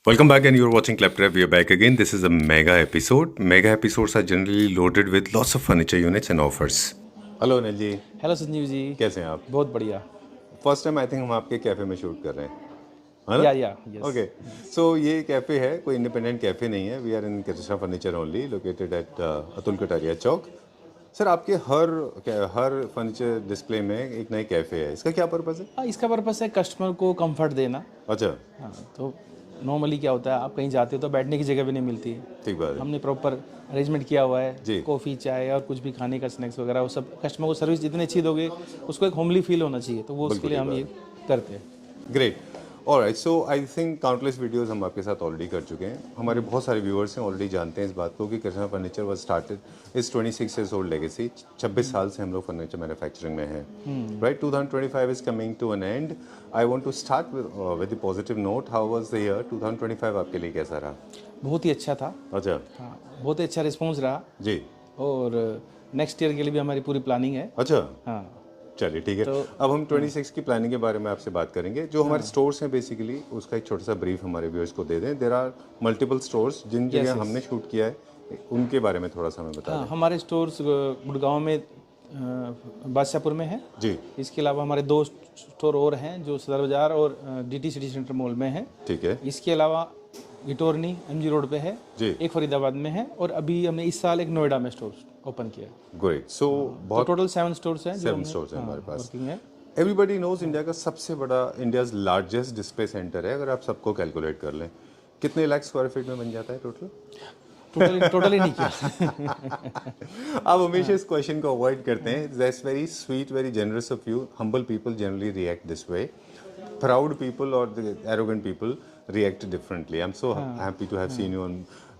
Welcome back, and you're watching Claptrap. We are back again. This is a mega episode. Mega episodes are generally loaded with lots of furniture units and offers. Hello Anil ji, hello Sanjeev ji. कैसे हैं आप? बहुत बढ़िया। First time I think हम आपके cafe में shoot कर रहे हैं, है ना? या यस। ओके, सो ये कैफ़े है, कोई इंडिपेंडेंट कैफ़े नहीं है. We are in Krishna furniture only, located at Atul Kataria Chowk. Sir, आपके हर फर्नीचर डिस्प्ले में एक नई कैफ़े है. इसका क्या पर्पज़ है? इसका पर्पस है कस्टमर को कंफर्ट देना। अच्छा, हाँ, तो नॉर्मली क्या होता है, आप कहीं जाते हो तो बैठने की जगह भी नहीं मिलती है। ठीक बात है. हमने प्रॉपर अरेंजमेंट किया हुआ जी। है, कॉफ़ी चाय और कुछ भी खाने का स्नैक्स वगैरह, वो सब कस्टमर को सर्विस जितनी अच्छी दोगे उसको एक होमली फील होना चाहिए, तो वो उसके लिए हम ये करते हैं। Great. Alright, so I think countless videos हम आपके साथ ऑलरेडी कर चुके हैं. हमारे बहुत सारे व्यूअर्स हैं, ऑलरेडी जानते हैं इस बात को कि Krishna furniture was started is 26 years old legacy. 26 साल से हम लोग फर्नीचर मैन्युफैक्चरिंग में हैं. Right, 2025 is coming to an end. I want to start with the positive note. How was the year 2025 आपके लिए, कैसा रहा? बहुत ही अच्छा था। अच्छा. हाँ, बहुत ही अच्छा रिस्पॉन्स रहा जी. और नेक्स्ट ईयर के लिए भी हमारी पूरी प्लानिंग है। अच्छा, हाँ, चलिए ठीक है. अब हम 26 की प्लानिंग के बारे में आपसे बात करेंगे. जो हमारे स्टोर्स हैं बेसिकली, उसका एक छोटा सा ब्रीफ हमारे व्यूअर्स को दे दें. There are multiple stores. जिन जगह हमने शूट किया है उनके बारे में थोड़ा सा हमें बता हाँ, हमारे स्टोर्स गुड़गांव में, बादशाहपुर में है जी. इसके अलावा हमारे 2 स्टोर और हैं जो सदर बाजार और डीटी सिटी सेंटर मॉल में है। ठीक है इसके अलावा इटोरनी एमजी रोड पे है, जी. एक फरीदाबाद में है और अभी हमने इस साल एक नोएडा में स्टोर ओपन किया। ग्रेट. सो तो बहुत टोटल 7 स्टोर्स हैं जो 7 हमने स्टोर्स हैं हमारे पास. वर्किंग है। एवरीबडी नोज इंडिया का सबसे बड़ा, इंडियाज लार्जेस्ट डिस्प्ले सेंटर है. अगर आप सबको कैलकुलेट कर लें, कितने लाख स्क्वायर फीट में बन जाता है टोटल? टोटली नहीं किया। आप हमेशा इस क्वेश्चन को अवॉइड करते हैं. That's very sweet, very generous of you. Humble people generally react this way. Proud people or the arrogant people react differently. I'm so happy to have seen you on.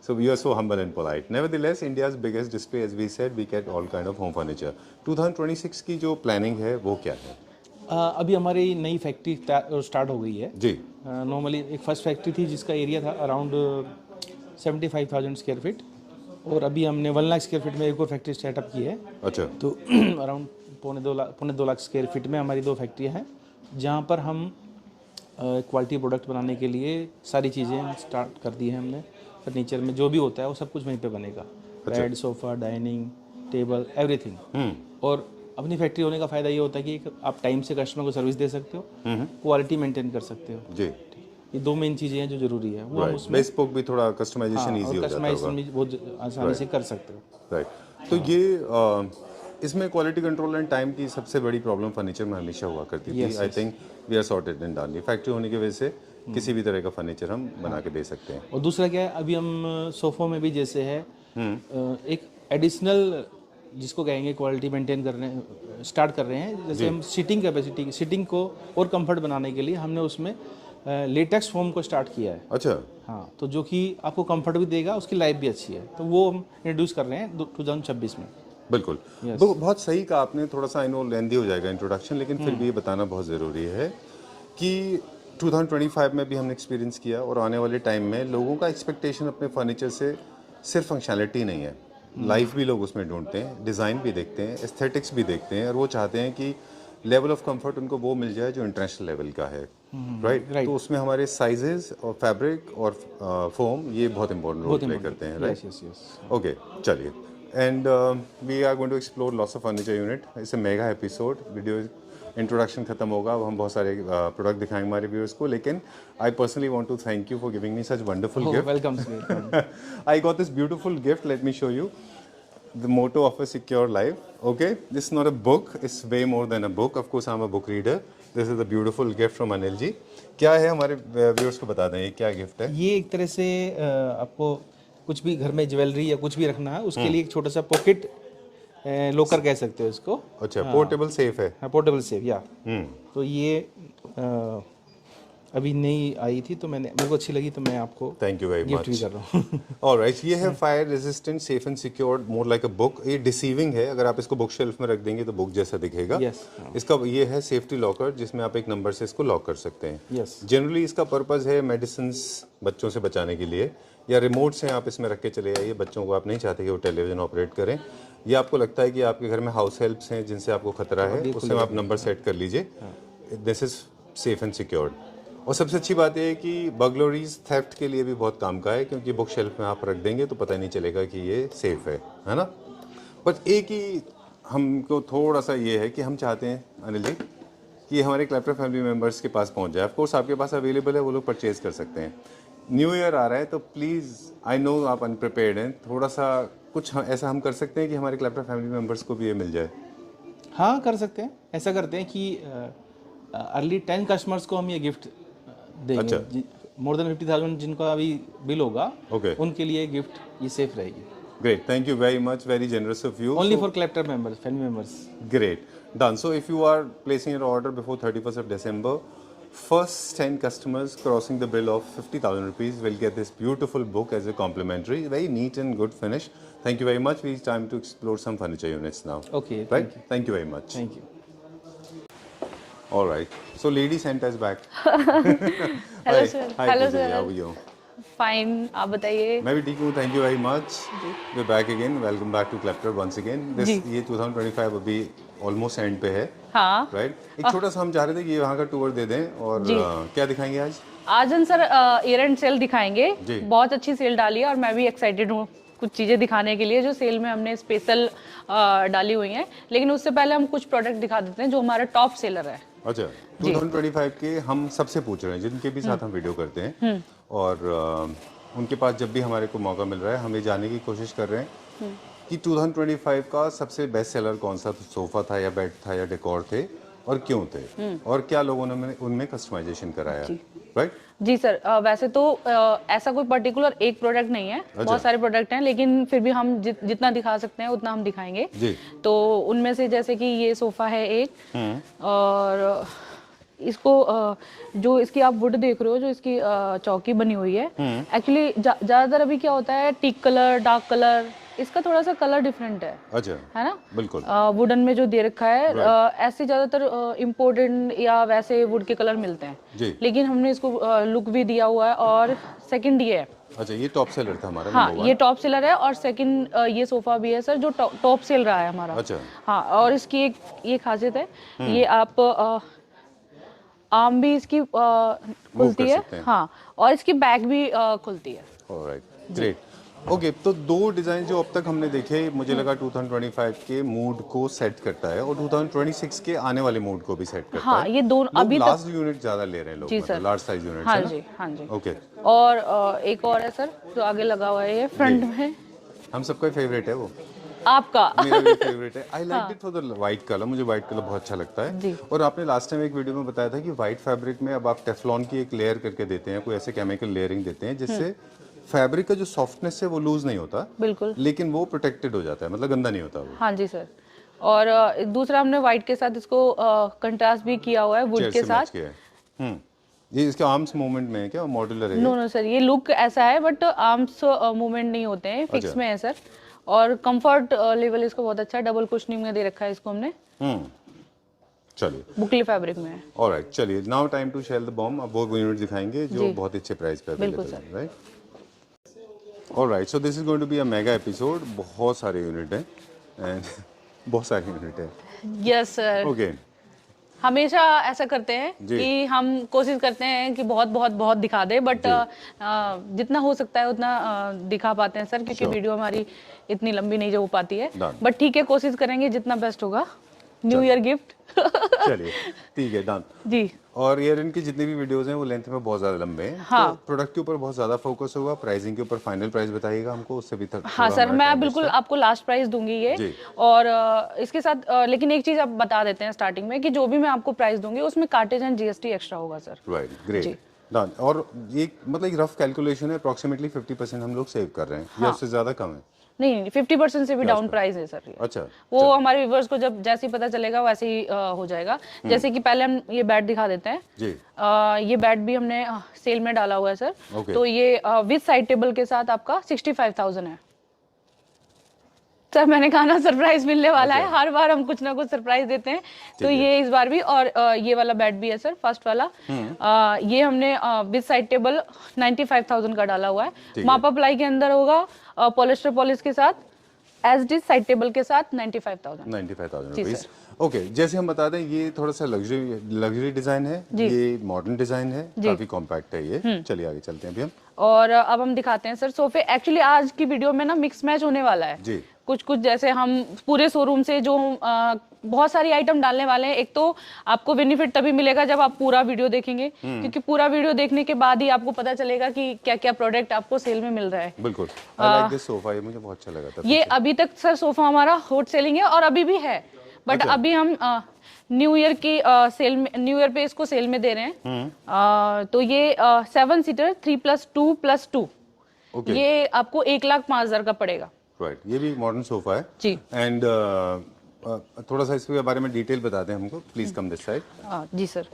So you are so humble and polite. Nevertheless, India's biggest display, as we said, we get all kind of home furniture. 2026 की जो planning है वो क्या है? अभी हमारी नई factory start हो गई है जी. नॉर्मली एक फर्स्ट फैक्ट्री थी जिसका एरिया था अराउंड 75,000 स्क्वायर फीट, और अभी हमने 1 लाख स्क्वायर फीट में एक और फैक्ट्री स्टार्टअप की है. अच्छा. तो अराउंड पौने 2 लाख स्क्वायर फीट में हमारी 2 फैक्ट्रियाँ हैं जहाँ पर हम क्वालिटी प्रोडक्ट बनाने के लिए सारी चीज़ें स्टार्ट कर दी हैं हमने. फर्नीचर में जो भी होता है वो सब कुछ वहीं पे बनेगा. Bed, sofa, dining table, everything. और अपनी फैक्ट्री होने का फ़ायदा ये होता है कि आप टाइम से कस्टमर को सर्विस दे सकते हो, क्वालिटी मेंटेन कर सकते हो. जी. ये 2 मेन चीज़ें हैं जो ज़रूरी है. वो हम उसमें बेस्पोक भी थोड़ा कस्टमाइजेशन इजी हो जाता होगा. कस्टमाइजेशन भी बहुत आसानी से कर सकते हो. राइट. तो ये इसमें क्वालिटी कंट्रोल एंड टाइम की सबसे बड़ी प्रॉब्लम फर्नीचर में हमेशा हुआ करती थी. I think we are sorted and done. Factory होने की वजह से किसी भी तरह का फर्नीचर हम बना के दे सकते हैं. और दूसरा क्या है, अभी हम सोफ़ों में भी जैसे है एक एडिशनल जिसको कहेंगे क्वालिटी मेंटेन कर रहे हैं, स्टार्ट कर रहे हैं. जैसे हम सीटिंग कैपेसिटी, सीटिंग को और कंफर्ट बनाने के लिए हमने उसमें लेटेक्स फोम को स्टार्ट किया है. अच्छा. हाँ, तो जो कि आपको कंफर्ट भी देगा, उसकी लाइफ भी अच्छी है, तो वो हम इंट्रोड्यूस कर रहे हैं 2026 में. बिल्कुल. बहुत सही कहा आपने. थोड़ा सा आई नो लेंदी हो जाएगा इंट्रोडक्शन, लेकिन फिर भी ये बताना बहुत ज़रूरी है कि 2025 में भी हमने एक्सपीरियंस किया और आने वाले टाइम में लोगों का एक्सपेक्टेशन अपने फर्नीचर से सिर्फ फंक्शनैलिटी नहीं है, लाइफ भी लोग उसमें ढूंढते हैं, डिज़ाइन भी देखते हैं, एस्थेटिक्स भी देखते हैं, और वो चाहते हैं कि लेवल ऑफ कंफर्ट उनको वो मिल जाए जो इंटरनेशनल लेवल का है. राइट. तो उसमें हमारे साइजेस और फैब्रिक और फोम ये बहुत इंपॉर्टेंट रोल प्ले करते हैं. राइट. ओके, चलिए. And we are going to explore lots of furniture unit. It's a mega episode. Video introduction खत्म होगा, अब हम बहुत सारे प्रोडक्ट दिखाएंगे हमारे व्यूअर्स को. लेकिन I personally want to thank you for giving me such wonderful gift. Welcome. I got this beautiful gift. Let me show you the motto of a secure life. Okay, this is not a book, it's way more than a book. Of course I'm a book reader. This is a beautiful gift from Anil ji. क्या है, हमारे viewers को बता दें ये क्या gift है. ये एक तरह से आपको कुछ भी घर में ज्वेलरी या कुछ भी रखना है उसके लिए एक छोटा सा पॉकेट लॉकर कह सकते हो इसको. अच्छा. पोर्टेबल सेफ है. हाँ, पोर्टेबल सेफ. या तो ये अभी नई आई थी तो मेरे को अच्छी लगी, तो मैं आपको thank you very much gift भी कर रहा हूँ. ऑलराइट. ये है fire resistant, safe and secured, more like a book. ये डिसीविंग है, अगर आप इसको बुक शेल्फ में रख देंगे तो बुक जैसा दिखेगा. इसका ये है सेफ्टी लॉकर जिसमें आप एक नंबर से इसको लॉक कर सकते हैं. जनरली इसका पर्पस है मेडिसिन बच्चों से बचाने के लिए, या रिमोट से आप इसमें रख के चले जाइए. बच्चों को आप नहीं चाहते कि वो टेलीविजन ऑपरेट करें, या आपको लगता है कि आपके घर में हाउस हेल्प्स हैं जिनसे आपको खतरा है, उससे आप नंबर सेट कर लीजिए. This is safe and secured. और सबसे अच्छी बात यह है कि बर्गलरीज थेफ्ट के लिए भी बहुत काम का है, क्योंकि बुक शेल्फ में आप रख देंगे तो पता नहीं चलेगा कि ये सेफ है ना। बट एक ही हमको थोड़ा सा ये है कि हम चाहते हैं अनिल जी कि हमारे क्लैप्टर फैमिली मेम्बर्स के पास पहुंच जाए। ऑफ कोर्स आपके पास अवेलेबल है, वो लोग परचेज कर सकते हैं। न्यू ईयर आ रहा है तो प्लीज़, आई नो आप अनप्रिपेयर्ड हैं, थोड़ा सा कुछ ऐसा हम कर सकते हैं कि हमारे क्लैप्टर फैमिली मेम्बर्स को भी ये मिल जाए। हाँ कर सकते हैं, ऐसा करते हैं कि अर्ली 10 कस्टमर्स को हम ये गिफ्ट देंगे। अच्छा। मोर देन 50,000 जिनका अभी बिल होगा ओके, उनके लिए गिफ्ट ये सेफ रहेगी। Great, thank you very much, very generous of you. Only for Clapter members, family members. Great. Done. So if you are placing your order before 31st of December, first 10 customers crossing the bill of 50,000 rupees will get this beautiful book as a complimentary. Very neat and good finish. Thank you very much. It's time to explore some furniture units now. Okay. Right? Thank you very much. Thank you. All right. So Lady Santa is back. Hello sir. Hi, hello Pooja. How sir. are you? Fine, आप बताइए। मैं भी ठीक हूँ, thank you very much. We back again, welcome back to Clapter once again. This ये 2025 अभी almost and पे है। हाँ राइट, एक छोटा सा हम चाह रहे थे कि ये वहाँ का टूर दे दें, और क्या दिखाएंगे आज? आज हम सर ईयर एंड सेल दिखाएंगे। जी। बहुत अच्छी सेल डाली है और मैं भी एक्साइटेड हूँ कुछ चीज़ें दिखाने के लिए जो सेल में हमने स्पेशल डाली हुई हैं। लेकिन उससे पहले हम कुछ प्रोडक्ट दिखा देते हैं जो हमारा टॉप सेलर है। अच्छा, 2025 के हम सबसे पूछ रहे हैं जिनके भी साथ हम वीडियो करते हैं, और उनके पास जब भी हमारे को मौका मिल रहा है हम ये जानने की कोशिश कर रहे हैं कि 2025 का सबसे बेस्ट सेलर कौन सा सोफा था या बेड था या डेकोर थे, और क्यों थे, और क्या लोगों ने उनमें कस्टमाइजेशन कराया। राइट जी सर, वैसे तो ऐसा कोई पर्टिकुलर एक प्रोडक्ट नहीं है। बहुत सारे प्रोडक्ट हैं, लेकिन फिर भी हम जितना दिखा सकते हैं उतना हम दिखाएंगे जी। तो उनमें से जैसे कि ये सोफा है एक, और इसको जो इसकी आप वुड देख रहे हो, जो इसकी चौकी बनी हुई है, एक्चुअली ज्यादातर अभी क्या होता है टीक कलर, डार्क कलर, इसका थोड़ा सा कलर डिफरेंट है। अच्छा, है ना, बिल्कुल। वुडन में जो दे रखा है, ऐसे ज्यादातर इम्पोर्टेंट या वैसे वुड के कलर मिलते हैं जी। लेकिन हमने इसको लुक भी दिया हुआ है। और सेकंड ये है। अच्छा, ये टॉप सेलर था हमारा। हाँ, ये टॉप सेलर है। और सेकंड ये सोफा भी है सर जो टॉप सेल रहा है हमारा। अच्छा। हाँ, और इसकी एक ये खासियत है, ये आप आर्म भी इसकी खुलती है। हाँ, और इसकी बैक भी खुलती है। Alright, great. ओके, तो दो डिज़ाइन जो अब तक हमने देखे, मुझे लगा 2025 के मूड को सेट करता है और 2026 के आने वाले मूड को भी सेट करता है। हाँ, ये दोनों अभी लार्ज यूनिट ज़्यादा ले रहे हैं लोग, जी सर, लार्ज साइज यूनिट। हाँ जी, हाँ जी। ओके। और एक और है सर जो आगे लगा हुआ है, ये फ्रंट में। हम सबका फेवरेट है वो, आपका मेरा भी फेवरेट है। I like it for the white colour, मुझे वाइट कलर बहुत अच्छा लगता है जी। और आपने लास्ट टाइम एक वीडियो में बताया था कि वाइट फैब्रिक में अब आप टेफ्लॉन की एक लेयर करके देते हैं, कोई ऐसे केमिकल लेयरिंग देते हैं जिससे फैब्रिक का जो सॉफ्टनेस है वो लूज नहीं होता, बिल्कुल, लेकिन वो प्रोटेक्टेड हो जाता है, मतलब गंदा नहीं होता वो। हाँ जी सर। और दूसरा हमने व्हाइट के साथ इसको कंट्रास्ट भी किया हुआ है वुड के साथ। ये इसके आर्म्स मूवमेंट में है क्या, मॉड्यूलर है? नो सर, ये लुक ऐसा है बट आर्म्स मूवमेंट नहीं होते हैं, फिक्स में है सर। और कंफर्ट लेवल इसको बहुत अच्छा है, डबल कुशनिंग में दे रखा है इसको हमने। चलिए, बुकली फैब्रिक में है। ऑलराइट, चलिए now time to shell the bomb. अब वो यूनिट दिखाएंगे जो बहुत अच्छे प्राइस पे अवेलेबल है, right? Alright, so this is going to be a mega episode. बहुत सारे यूनिट हैं एंड बहुत सारे यूनिट हैं। Yes sir. ओके, हमेशा ऐसा करते हैं कि हम कोशिश करते हैं कि बहुत बहुत बहुत दिखा दे, बट जितना हो सकता है उतना दिखा पाते हैं सर, क्योंकि वीडियो हमारी इतनी लंबी नहीं हो पाती है। बट ठीक है, कोशिश करेंगे जितना बेस्ट होगा। New year gift. चलिए ठीक है, डन जी। और यार इनकी जितनी भी वीडियोस हैं वो लेंथ में बहुत ज़्यादा लंबे हैं। हाँ। तो प्रोडक्ट के ऊपर बहुत ज़्यादा फोकस होगा, प्राइसिंग के ऊपर फाइनल प्राइस बताइएगा हमको, उससे भी तक। हाँ सर, मैं बिल्कुल आपको लास्ट प्राइस दूंगी ये। और इसके साथ लेकिन एक चीज़ आप बता देते हैं स्टार्टिंग में कि जो भी मैं आपको प्राइस दूंगी उसमें कार्टेज एंड जीएसटी एक्स्ट्रा होगा सर। Right, great, done. और ये मतलब एक रफ कैलकुलेशन है, अप्रॉक्सीमेटली 50% हम लोग सेव कर रहे हैं या उससे ज़्यादा कम है? नहीं, 50% से भी डाउन प्राइस है सर ये। अच्छा, वो हमारे व्यूअर्स को जब जैसे ही पता चलेगा वैसे ही हो जाएगा। जैसे कि पहले हम ये बैट दिखा देते हैं जी। ये बैट भी हमने सेल में डाला हुआ है सर। Okay. तो ये विद साइड टेबल के साथ आपका 65,000 है सर। मैंने कहा ना सरप्राइज मिलने वाला है, हर बार हम कुछ ना कुछ सरप्राइज देते हैं, तो ये इस बार भी। और ये वाला बेड भी है सर, फर्स्ट वाला। ये हमने विद साइड टेबल 95,000 का डाला हुआ है। मापा प्लाई के अंदर होगा, पॉलिस्टर पॉलिश के साथ, एज डी साइड टेबल के साथ 95,000 रुपीज। ओके जैसे हम बता दें ये थोड़ा सा लग्जरी डिजाइन है, ये मॉडर्न डिजाइन है, काफी कॉम्पैक्ट है ये। चलिए आगे चलते हैं अभी हम। और अब हम दिखाते हैं सर सोफे। एक्चुअली आज की वीडियो में ना मिक्स मैच होने वाला है जी। कुछ कुछ जैसे हम पूरे शोरूम से जो बहुत सारी आइटम डालने वाले हैं। एक तो आपको बेनिफिट तभी मिलेगा जब आप पूरा वीडियो देखेंगे, क्योंकि पूरा वीडियो देखने के बाद ही आपको पता चलेगा कि क्या क्या प्रोडक्ट आपको सेल में मिल रहा है। बिल्कुल। आई लाइक दिस सोफा, ये मुझे बहुत अच्छा लगा था। ये अभी तक सर सोफा हमारा हॉट सेलिंग है और अभी भी है, बट अभी हम न्यू ईयर की सेल में, न्यू ईयर पे इसको सेल में दे रहे हैं। तो ये 7 सीटर 3+2+2 ये आपको 1,05,000 का पड़ेगा। राइट, ये भी मॉडर्न सोफा है जी। एंड थोड़ा सा इसके बारे में डिटेल बता दें हमको प्लीज, कम दिस साइड। जी सर।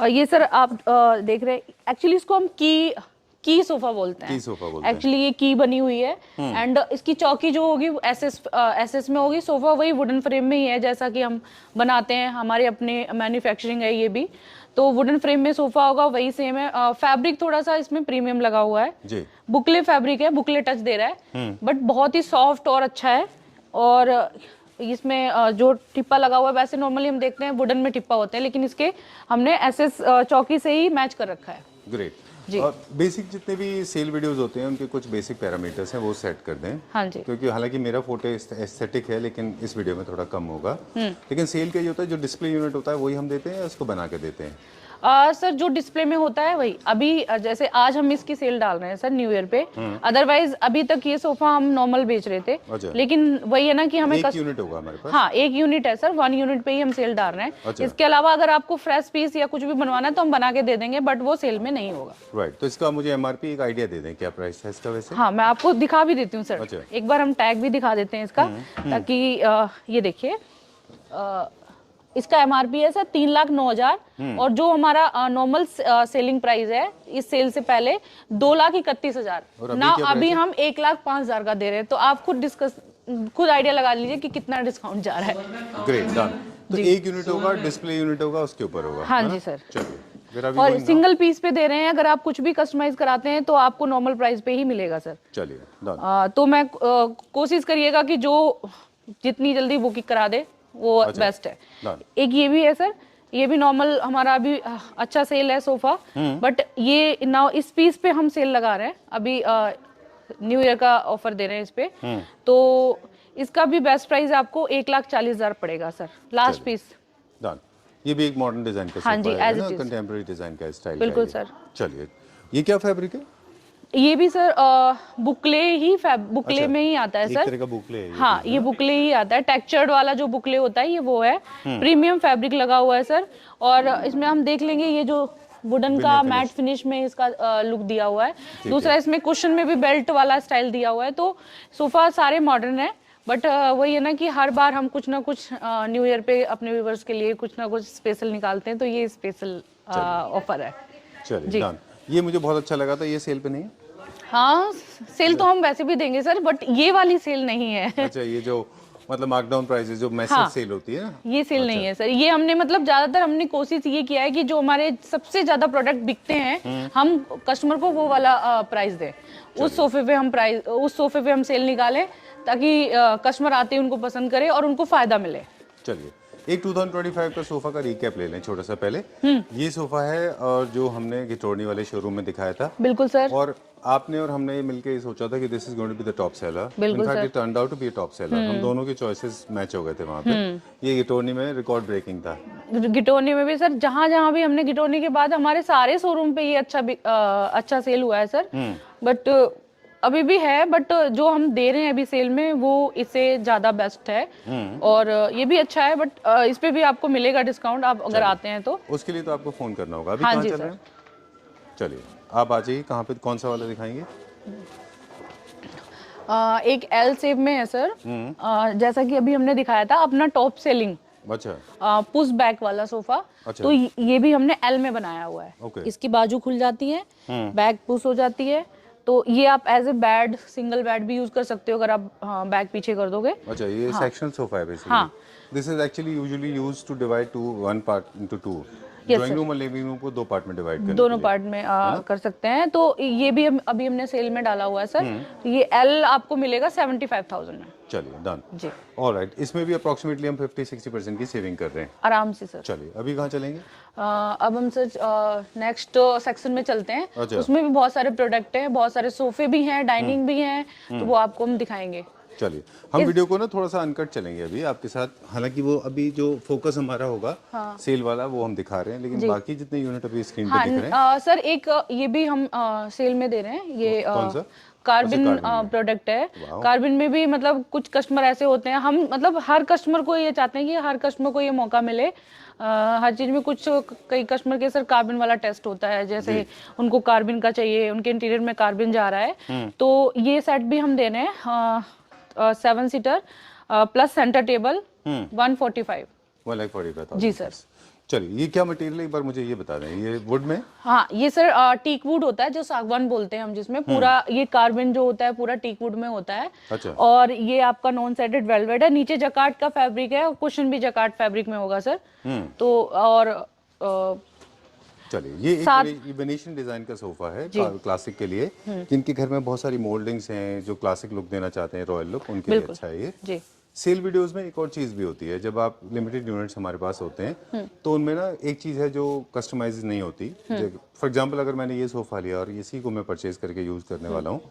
ये सर आप देख रहे हैं, एक्चुअली इसको हम की सोफा बोलते हैं। की सोफा बोलते हैं। एक्चुअली ये की बनी हुई है एंड इसकी चौकी जो होगी एसएस में होगी। सोफा वही वुडन फ्रेम में ही है जैसा कि हम बनाते हैं, हमारे अपने मैन्युफैक्चरिंग है ये भी। तो वुडन फ्रेम में सोफा होगा वही सेम है। फैब्रिक थोड़ा सा इसमें प्रीमियम लगा हुआ है जी। बुकले फैब्रिक है, बुकले टच दे रहा है, बट बहुत ही सॉफ्ट और अच्छा है। और इसमें जो टिप्पा लगा हुआ है, वैसे नॉर्मली हम देखते हैं वुडन में टिप्पा होते हैं, लेकिन इसके हमने एसएस चौकी से ही मैच कर रखा है। ग्रेट जी। और बेसिक जितने भी सेल वीडियोस होते हैं उनके कुछ बेसिक पैरामीटर्स हैं वो सेट कर दें। हाँ जी। क्योंकि हालांकि मेरा फोटो एस्थेटिक है लेकिन इस वीडियो में थोड़ा कम होगा। लेकिन सेल का ये होता है जो डिस्प्ले यूनिट होता है वही हम देते हैं या उसको बना के देते हैं? सर जो डिस्प्ले में होता है वही। अभी जैसे आज हम इसकी सेल डाल रहे हैं सर न्यू ईयर पे, अदरवाइज अभी तक ये सोफा हम नॉर्मल बेच रहे थे। अच्छा। लेकिन वही है ना कि हमें एक यूनिट होगा हमारे पास। हाँ, एक यूनिट है सर, 1 यूनिट पे ही हम सेल डाल रहे हैं। अच्छा। इसके अलावा अगर आपको फ्रेश पीस या कुछ भी बनवाना है तो हम बना के दे देंगे, बट वो सेल में नहीं होगा। राइट, तो इसका मुझे एमआरपी एक आइडिया दे दें, क्या प्राइस है इसका वैसे? हाँ, मैं आपको दिखा भी देती हूँ सर। अच्छा। एक बार हम टैग भी दिखा देते हैं इसका, ताकि ये देखिए इसका एमआरपी है सर 3,09,000 और जो हमारा नॉर्मल सेलिंग प्राइस है इस सेल से पहले 2,31,000 ना, अभी हम 1,05,000 का दे रहे हैं। तो आप खुद आइडिया लगा लीजिए कि कितना डिस्काउंट जा रहा है। Great, done. तो एक यूनिट होगा, डिस्प्ले यूनिट होगा, उसके ऊपर होगा। हाँ जी सर। चलिए, और सिंगल पीस पे दे रहे हैं। अगर आप कुछ भी कस्टमाइज कराते हैं तो आपको नॉर्मल प्राइस पे ही मिलेगा सर। चलिए, डन। तो मैं कोशिश करिएगा कि जो जितनी जल्दी बुकिंग करा दे वो बेस्ट है। एक ये भी है सर, ये भी नॉर्मल हमारा अभी अच्छा सेल है सोफा, बट ये नाउ इस पीस पे हम सेल लगा रहे हैं अभी, न्यू ईयर का ऑफर दे रहे हैं इस पे। तो इसका भी बेस्ट प्राइस आपको 1,40,000 पड़ेगा सर, लास्ट पीस। डन। ये भी एक मॉडर्न डिजाइन का हाँ जी, सोफा है as ना, it is। कंटेम्पररी डिजाइन का स्टाइल। बिल्कुल सर। चलिए, ये क्या फैब्रिक है? ये भी सर बुकले अच्छा, में ही आता है एक सर। तरह का बुकले है ये हाँ, ये बुकले ही आता है। टेक्सचर्ड वाला जो बुकले होता है ये वो है। प्रीमियम फैब्रिक लगा हुआ है सर। और इसमें हम देख लेंगे ये जो वुडन का मैट फिनिश में इसका लुक दिया हुआ है। दूसरा इसमें कुशन में भी बेल्ट वाला स्टाइल दिया हुआ है। तो सोफा सारे मॉडर्न है, बट वही है ना कि हर बार हम कुछ ना कुछ न्यू ईयर पे अपने व्यूवर्स के लिए कुछ ना कुछ स्पेशल निकालते हैं। तो ये स्पेशल ऑफर है। चलिए, डन। ये मुझे बहुत अच्छा लगा था, ये सेल पे नहीं है? हाँ, सेल तो हम वैसे भी देंगे सर, बट ये वाली सेल नहीं है। अच्छा, ये जो मतलब मार्कडाउन प्राइसेस जो मैसेज सेल होती है ना, ये सेल नहीं है सर। ये हमने मतलब ज्यादातर हमने कोशिश ये किया है कि जो हमारे सबसे ज्यादा प्रोडक्ट बिकते हैं हम कस्टमर को वो वाला प्राइस दें। उस सोफे पे हम सेल निकालें ताकि कस्टमर आते ही उनको पसंद करे और उनको फायदा मिले। चलिए, एक 2025 का सोफा का रिकैप ले लें छोटा सा पहले। ये सोफा है और जो हमने गिटोरनी वाले शोरूम में दिखाया था। बिल्कुल सर। और आपने और हमने मिलके सोचा था कि this is going to be the top seller. बिल्कुल in fact it turned out to be a top seller. हम दोनों के चॉइसेस मैच हो गए थे वहां पे। ये गिटोरनी में रिकॉर्ड ब्रेकिंग था। गिटोरनी में भी सर, जहां भी हमने गिटोरनी के बाद हमारे सारे शोरूम पे ये अच्छा सेल हुआ है सर। बट अभी भी है, बट जो हम दे रहे हैं अभी सेल में वो इससे ज्यादा बेस्ट है। और ये भी अच्छा है, बट इस पे भी आपको मिलेगा डिस्काउंट आप अगर आते हैं तो। उसके लिए तो आपको फोन करना होगा। अभी हाँ कहाँ जी चल रहे हैं? चलिए, आप आ जाइए। कहाँ पे, कौन सा वाला दिखाएंगे? एक एल शेप में है सर। जैसा कि अभी हमने दिखाया था अपना टॉप सेलिंग अच्छा, पुश बैक वाला सोफा। अच्छा। तो ये भी हमने एल में बनाया हुआ है। ओके। इसकी बाजू खुल जाती है, बैक पुश हो जाती है। तो ये आप as a bed, single bed भी यूज कर सकते हो अगर आप बैक पीछे कर दोगे। अच्छा, ये सेक्शनल सोफा है बेसिकली। हाँ। This is actually usually used to divide to one part into two. Drawing room और लिविंग रूम को 2 पार्ट में डिवाइड करने दोनों के लिए। पार्ट में कर सकते हैं। तो ये भी अभी हमने सेल में डाला हुआ है सर। ये एल आपको मिलेगा 75,000 में। चलिए डन जी ऑलराइट। इसमें भी अप्रोक्सीमेटली हम 50-60% की सेविंग कर रहे हैं। आराम से सर। चलिए अभी कहाँ चलेंगे? अब हम सर नेक्स्ट सेक्शन में चलते हैं। अच्छा। उसमें भी बहुत सारे प्रोडक्ट हैं, बहुत सारे सोफे भी हैं, डाइनिंग भी हैं, तो वो आपको हम दिखाएंगे। चलिए हम वीडियो को ना थोड़ा सा अनकट चलेंगे अभी आपके साथ। हालांकि वो अभी जो फोकस हमारा होगा सेल वाला वो हम दिखा रहे हैं, लेकिन बाकी जितने यूनिट अभी स्क्रीन पे दिख रहे हैं सर एक ये भी हम सेल में दे रहे हैं। ये कौन सा? कार्बिन प्रोडक्ट है। कार्बिन में भी मतलब कुछ कस्टमर ऐसे होते हैं, हम मतलब हर कस्टमर को ये चाहते हैं कि हर कस्टमर को ये मौका मिले। हर चीज में कुछ कई कस्टमर के सर कार्बिन वाला टेस्ट होता है, जैसे उनको कार्बिन का चाहिए, उनके इंटीरियर में कार्बिन जा रहा है, तो ये सेट भी हम दे रहे हैं 7 सीटर प्लस सेंटर टेबल 145। 1,45,000 जी सर। चलिए ये क्या मटेरियल है एक बार मुझे ये बता दें। ये वुड में? हाँ ये सर टीक वुड होता है, जो सागवान बोलते हैं हम, जिसमें पूरा ये कार्बिन जो होता है पूरा टीक वुड में होता है। अच्छा। और ये आपका नॉन सेटेड वेलवेट है, नीचे जकार्ड का फैब्रिक है और कुशन भी जकार्ड फैब्रिक में होगा सर। तो और चलिए ये एक वेनेशियन डिजाइन का सोफा है क्लासिक के लिए, जिनके घर में बहुत सारी मोल्डिंग्स हैं, जो क्लासिक लुक देना चाहते हैं, रॉयल लुक, उनके लिए अच्छा है ये। जी सेल वीडियोस में एक और चीज भी होती है, जब आप लिमिटेड यूनिट्स हमारे पास होते हैं तो उनमें ना एक चीज है जो कस्टमाइज नहीं होती। फॉर एग्जांपल अगर मैंने ये सोफा लिया और इसी को मैं परचेज करके यूज करने वाला हूँ,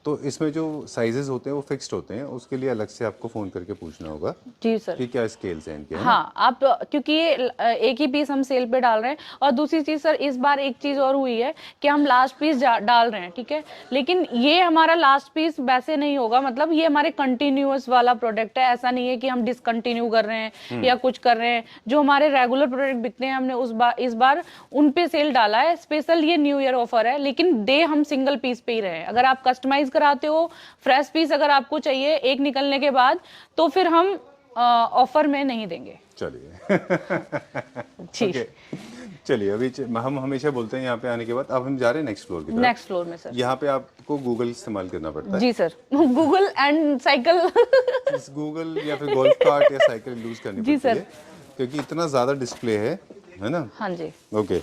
तो इसमें जो साइजेस होते हैं वो फिक्स्ड होते हैं, उसके लिए अलग से आपको फोन करके पूछना होगा जी सर कि क्या स्केल्स हैं इनके। हाँ आप, क्योंकि ये एक ही पीस हम सेल पे डाल रहे हैं। और दूसरी चीज सर, इस बार एक चीज और हुई है कि हम लास्ट पीस डाल रहे हैं, ठीक है, लेकिन ये हमारा लास्ट पीस वैसे नहीं होगा, मतलब ये हमारे कंटिन्यूअस वाला प्रोडक्ट है। ऐसा नहीं है कि हम डिसकंटिन्यू कर रहे हैं या कुछ कर रहे हैं। जो हमारे रेगुलर प्रोडक्ट बिकते हैं, हमने इस बार उन पे सेल डाला है। स्पेशल ये न्यू ईयर ऑफर है, लेकिन दे हम सिंगल पीस पे ही रहे हैं। अगर आप कस्टमाइज कराते हो, फ्रेश पीस अगर आपको चाहिए एक निकलने के बाद, तो फिर हम ऑफर में नहीं देंगे। चलिए ठीक okay. चलिए अभी हम हमेशा बोलते हैं यहाँ पे आने के बाद, अब हम जा रहे हैं नेक्स्ट फ्लोर की तरफ। नेक्स्ट फ्लोर में सर यहाँ पे आपको गूगल इस्तेमाल करना पड़ता है। जी sir, Google and cycle Google या फिर गोल्फ कार्ट या साइकिल यूज करनी जी पड़ती सर। है, क्योंकि इतना ज्यादा डिस्प्ले है ना। हाँ जी। ओके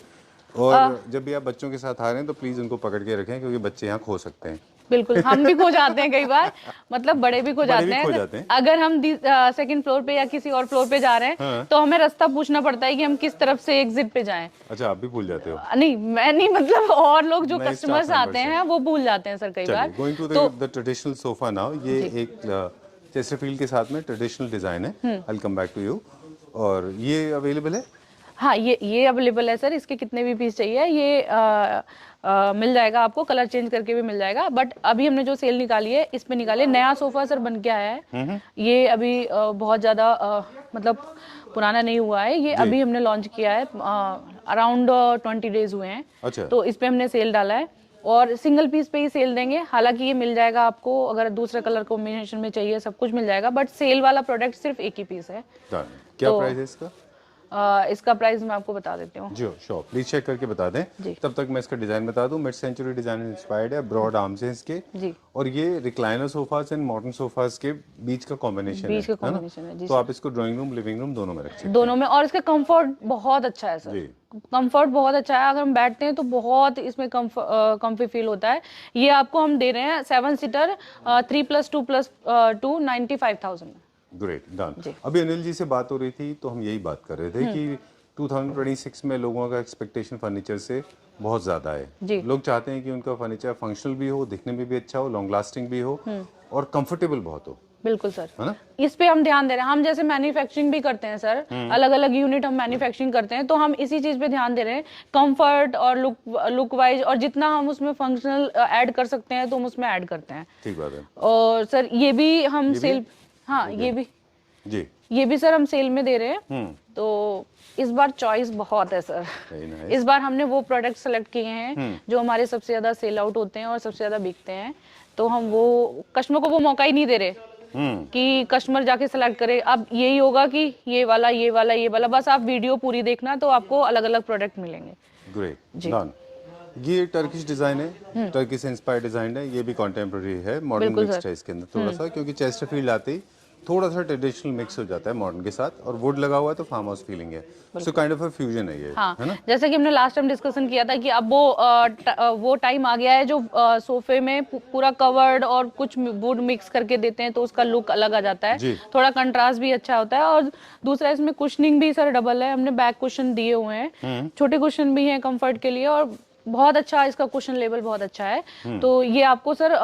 और जब भी आप बच्चों के साथ आ रहे हैं तो प्लीज उनको पकड़ के रखें, क्योंकि बच्चे यहाँ खो सकते हैं। बिल्कुल, हम भी खो जाते हैं कई बार, मतलब बड़े भी खो जाते हैं। अगर हम सेकंड फ्लोर पे या किसी और फ्लोर पे जा रहे हैं तो हमें रास्ता पूछना पड़ता है कि हम किस तरफ से एग्जिट पे जाएं। अच्छा आप भी भूल जाते हो? नहीं मैं नहीं, मतलब और लोग जो कस्टमर्स आते हैं वो भूल जाते हैं सर कई बार। Going to the traditional sofa now. ये एक चेस्टरफील्ड के साथ में ट्रेडिशनल डिजाइन है। I will come back to you. और ये अवेलेबल है? हाँ ये अवेलेबल है सर। इसके कितने भी पीस चाहिए ये मिल जाएगा आपको, कलर चेंज करके भी मिल जाएगा। बट अभी हमने जो सेल निकाली है इस पे निकाली है। नया सोफा सर बन के आया है ये, अभी बहुत ज्यादा मतलब पुराना नहीं हुआ है ये, अभी हमने लॉन्च किया है, अराउंड 20 डेज हुए हैं। अच्छा। तो इस पे हमने सेल डाला है और सिंगल पीस पे ही सेल देंगे। हालांकि ये मिल जाएगा आपको, अगर दूसरे कलर कॉम्बिनेशन में चाहिए सब कुछ मिल जाएगा, बट सेल वाला प्रोडक्ट सिर्फ एक ही पीस है। क्या प्राइस है इसका? इसका प्राइस मैं आपको बता देती हूँ। जी श्योर, प्लीज चेक करके बता दें। तब तक मैं इसका डिजाइन बता दूं। मिड सेंचुरी डिजाइन इंस्पायर्ड है, ब्रॉड आर्म्स हैं इसके जी। और ये recliner sofas and modern sofas के बीच का कॉम्बिनेशन है। तो आप इसको ड्राइंग रूम लिविंग रूम दोनों में रख सकते हैं। दोनों में। और इसका कंफर्ट बहुत अच्छा है सर, कंफर्ट बहुत अच्छा है। अगर हम बैठते हैं तो बहुत इसमें कंफी फील होता है। ये आपको हम दे रहे हैं 7 सीटर 3+2+2 95,000। Great done. अभी अनिल जी से बात हो रही थी तो हम यही बात कर रहे थे कि 2026 में लोगों का एक्सपेक्टेशन फर्नीचर से बहुत ज्यादा है। लोग चाहते हैं कि उनका फर्नीचर फंक्शनल भी हो, दिखने में भी अच्छा हो, लॉन्ग लास्टिंग भी हो और कंफर्टेबल बहुत हो। बिल्कुल सर, है ना? इस पे हम ध्यान दे रहे हैं। हम जैसे मैन्युफैक्चरिंग भी करते हैं सर, अलग अलग यूनिट हम मैन्युफैक्चरिंग करते हैं, तो हम इसी चीज पे ध्यान दे रहे हैं, कंफर्ट और लुक वाइज, और जितना हम उसमें फंक्शनल ऐड कर सकते हैं तो हम उसमें ऐड करते हैं। ठीक बात है। और सर ये भी हम सेल, हाँ ये भी जी, ये भी सर हम सेल में दे रहे हैं। तो इस बार चॉइस बहुत है सर। इस बार हमने वो प्रोडक्ट सेलेक्ट किए हैं जो हमारे सबसे ज्यादा सेल आउट होते हैं और सबसे ज्यादा बिकते हैं। तो हम वो कस्टमर को वो मौका ही नहीं दे रहे कि कस्टमर जाके सेलेक्ट करे। अब यही होगा कि ये वाला ये वाला ये वाला, बस आप वीडियो पूरी देखना तो आपको अलग अलग प्रोडक्ट मिलेंगे। Great done. ये टर्किश डिजाइन है, टर्की से इंस्पायर्ड डिजाइन है। ये भी कॉन्टेम्पोररी है, मॉडर्न मिक्स्ड है इसके अंदर थोड़ा सा, क्योंकि चेस्टरफील्ड आते ही थोड़ा सा ट्रेडिशनल मिक्स हो जाता है मॉडर्न के साथ, और वुड लगा हुआ है तो फार्म हाउस फीलिंग है, so kind of a fusion है ये, हाँ, है ना? जैसे कि हमने लास्ट टाइम डिस्कशन किया था कि अब वो टाइम आ गया है जो सोफे में पूरा कवर्ड और कुछ वुड मिक्स करके देते हैं तो उसका लुक अलग आ जाता है, थोड़ा कंट्रास्ट भी अच्छा होता है। और दूसरा इसमें कुशनिंग भी सर डबल है, हमने बैक कुशन दिए हुए हैं, छोटे कुशन भी हैं कंफर्ट के लिए, और बहुत अच्छा इसका कुशन लेवल बहुत अच्छा है। तो ये आपको सर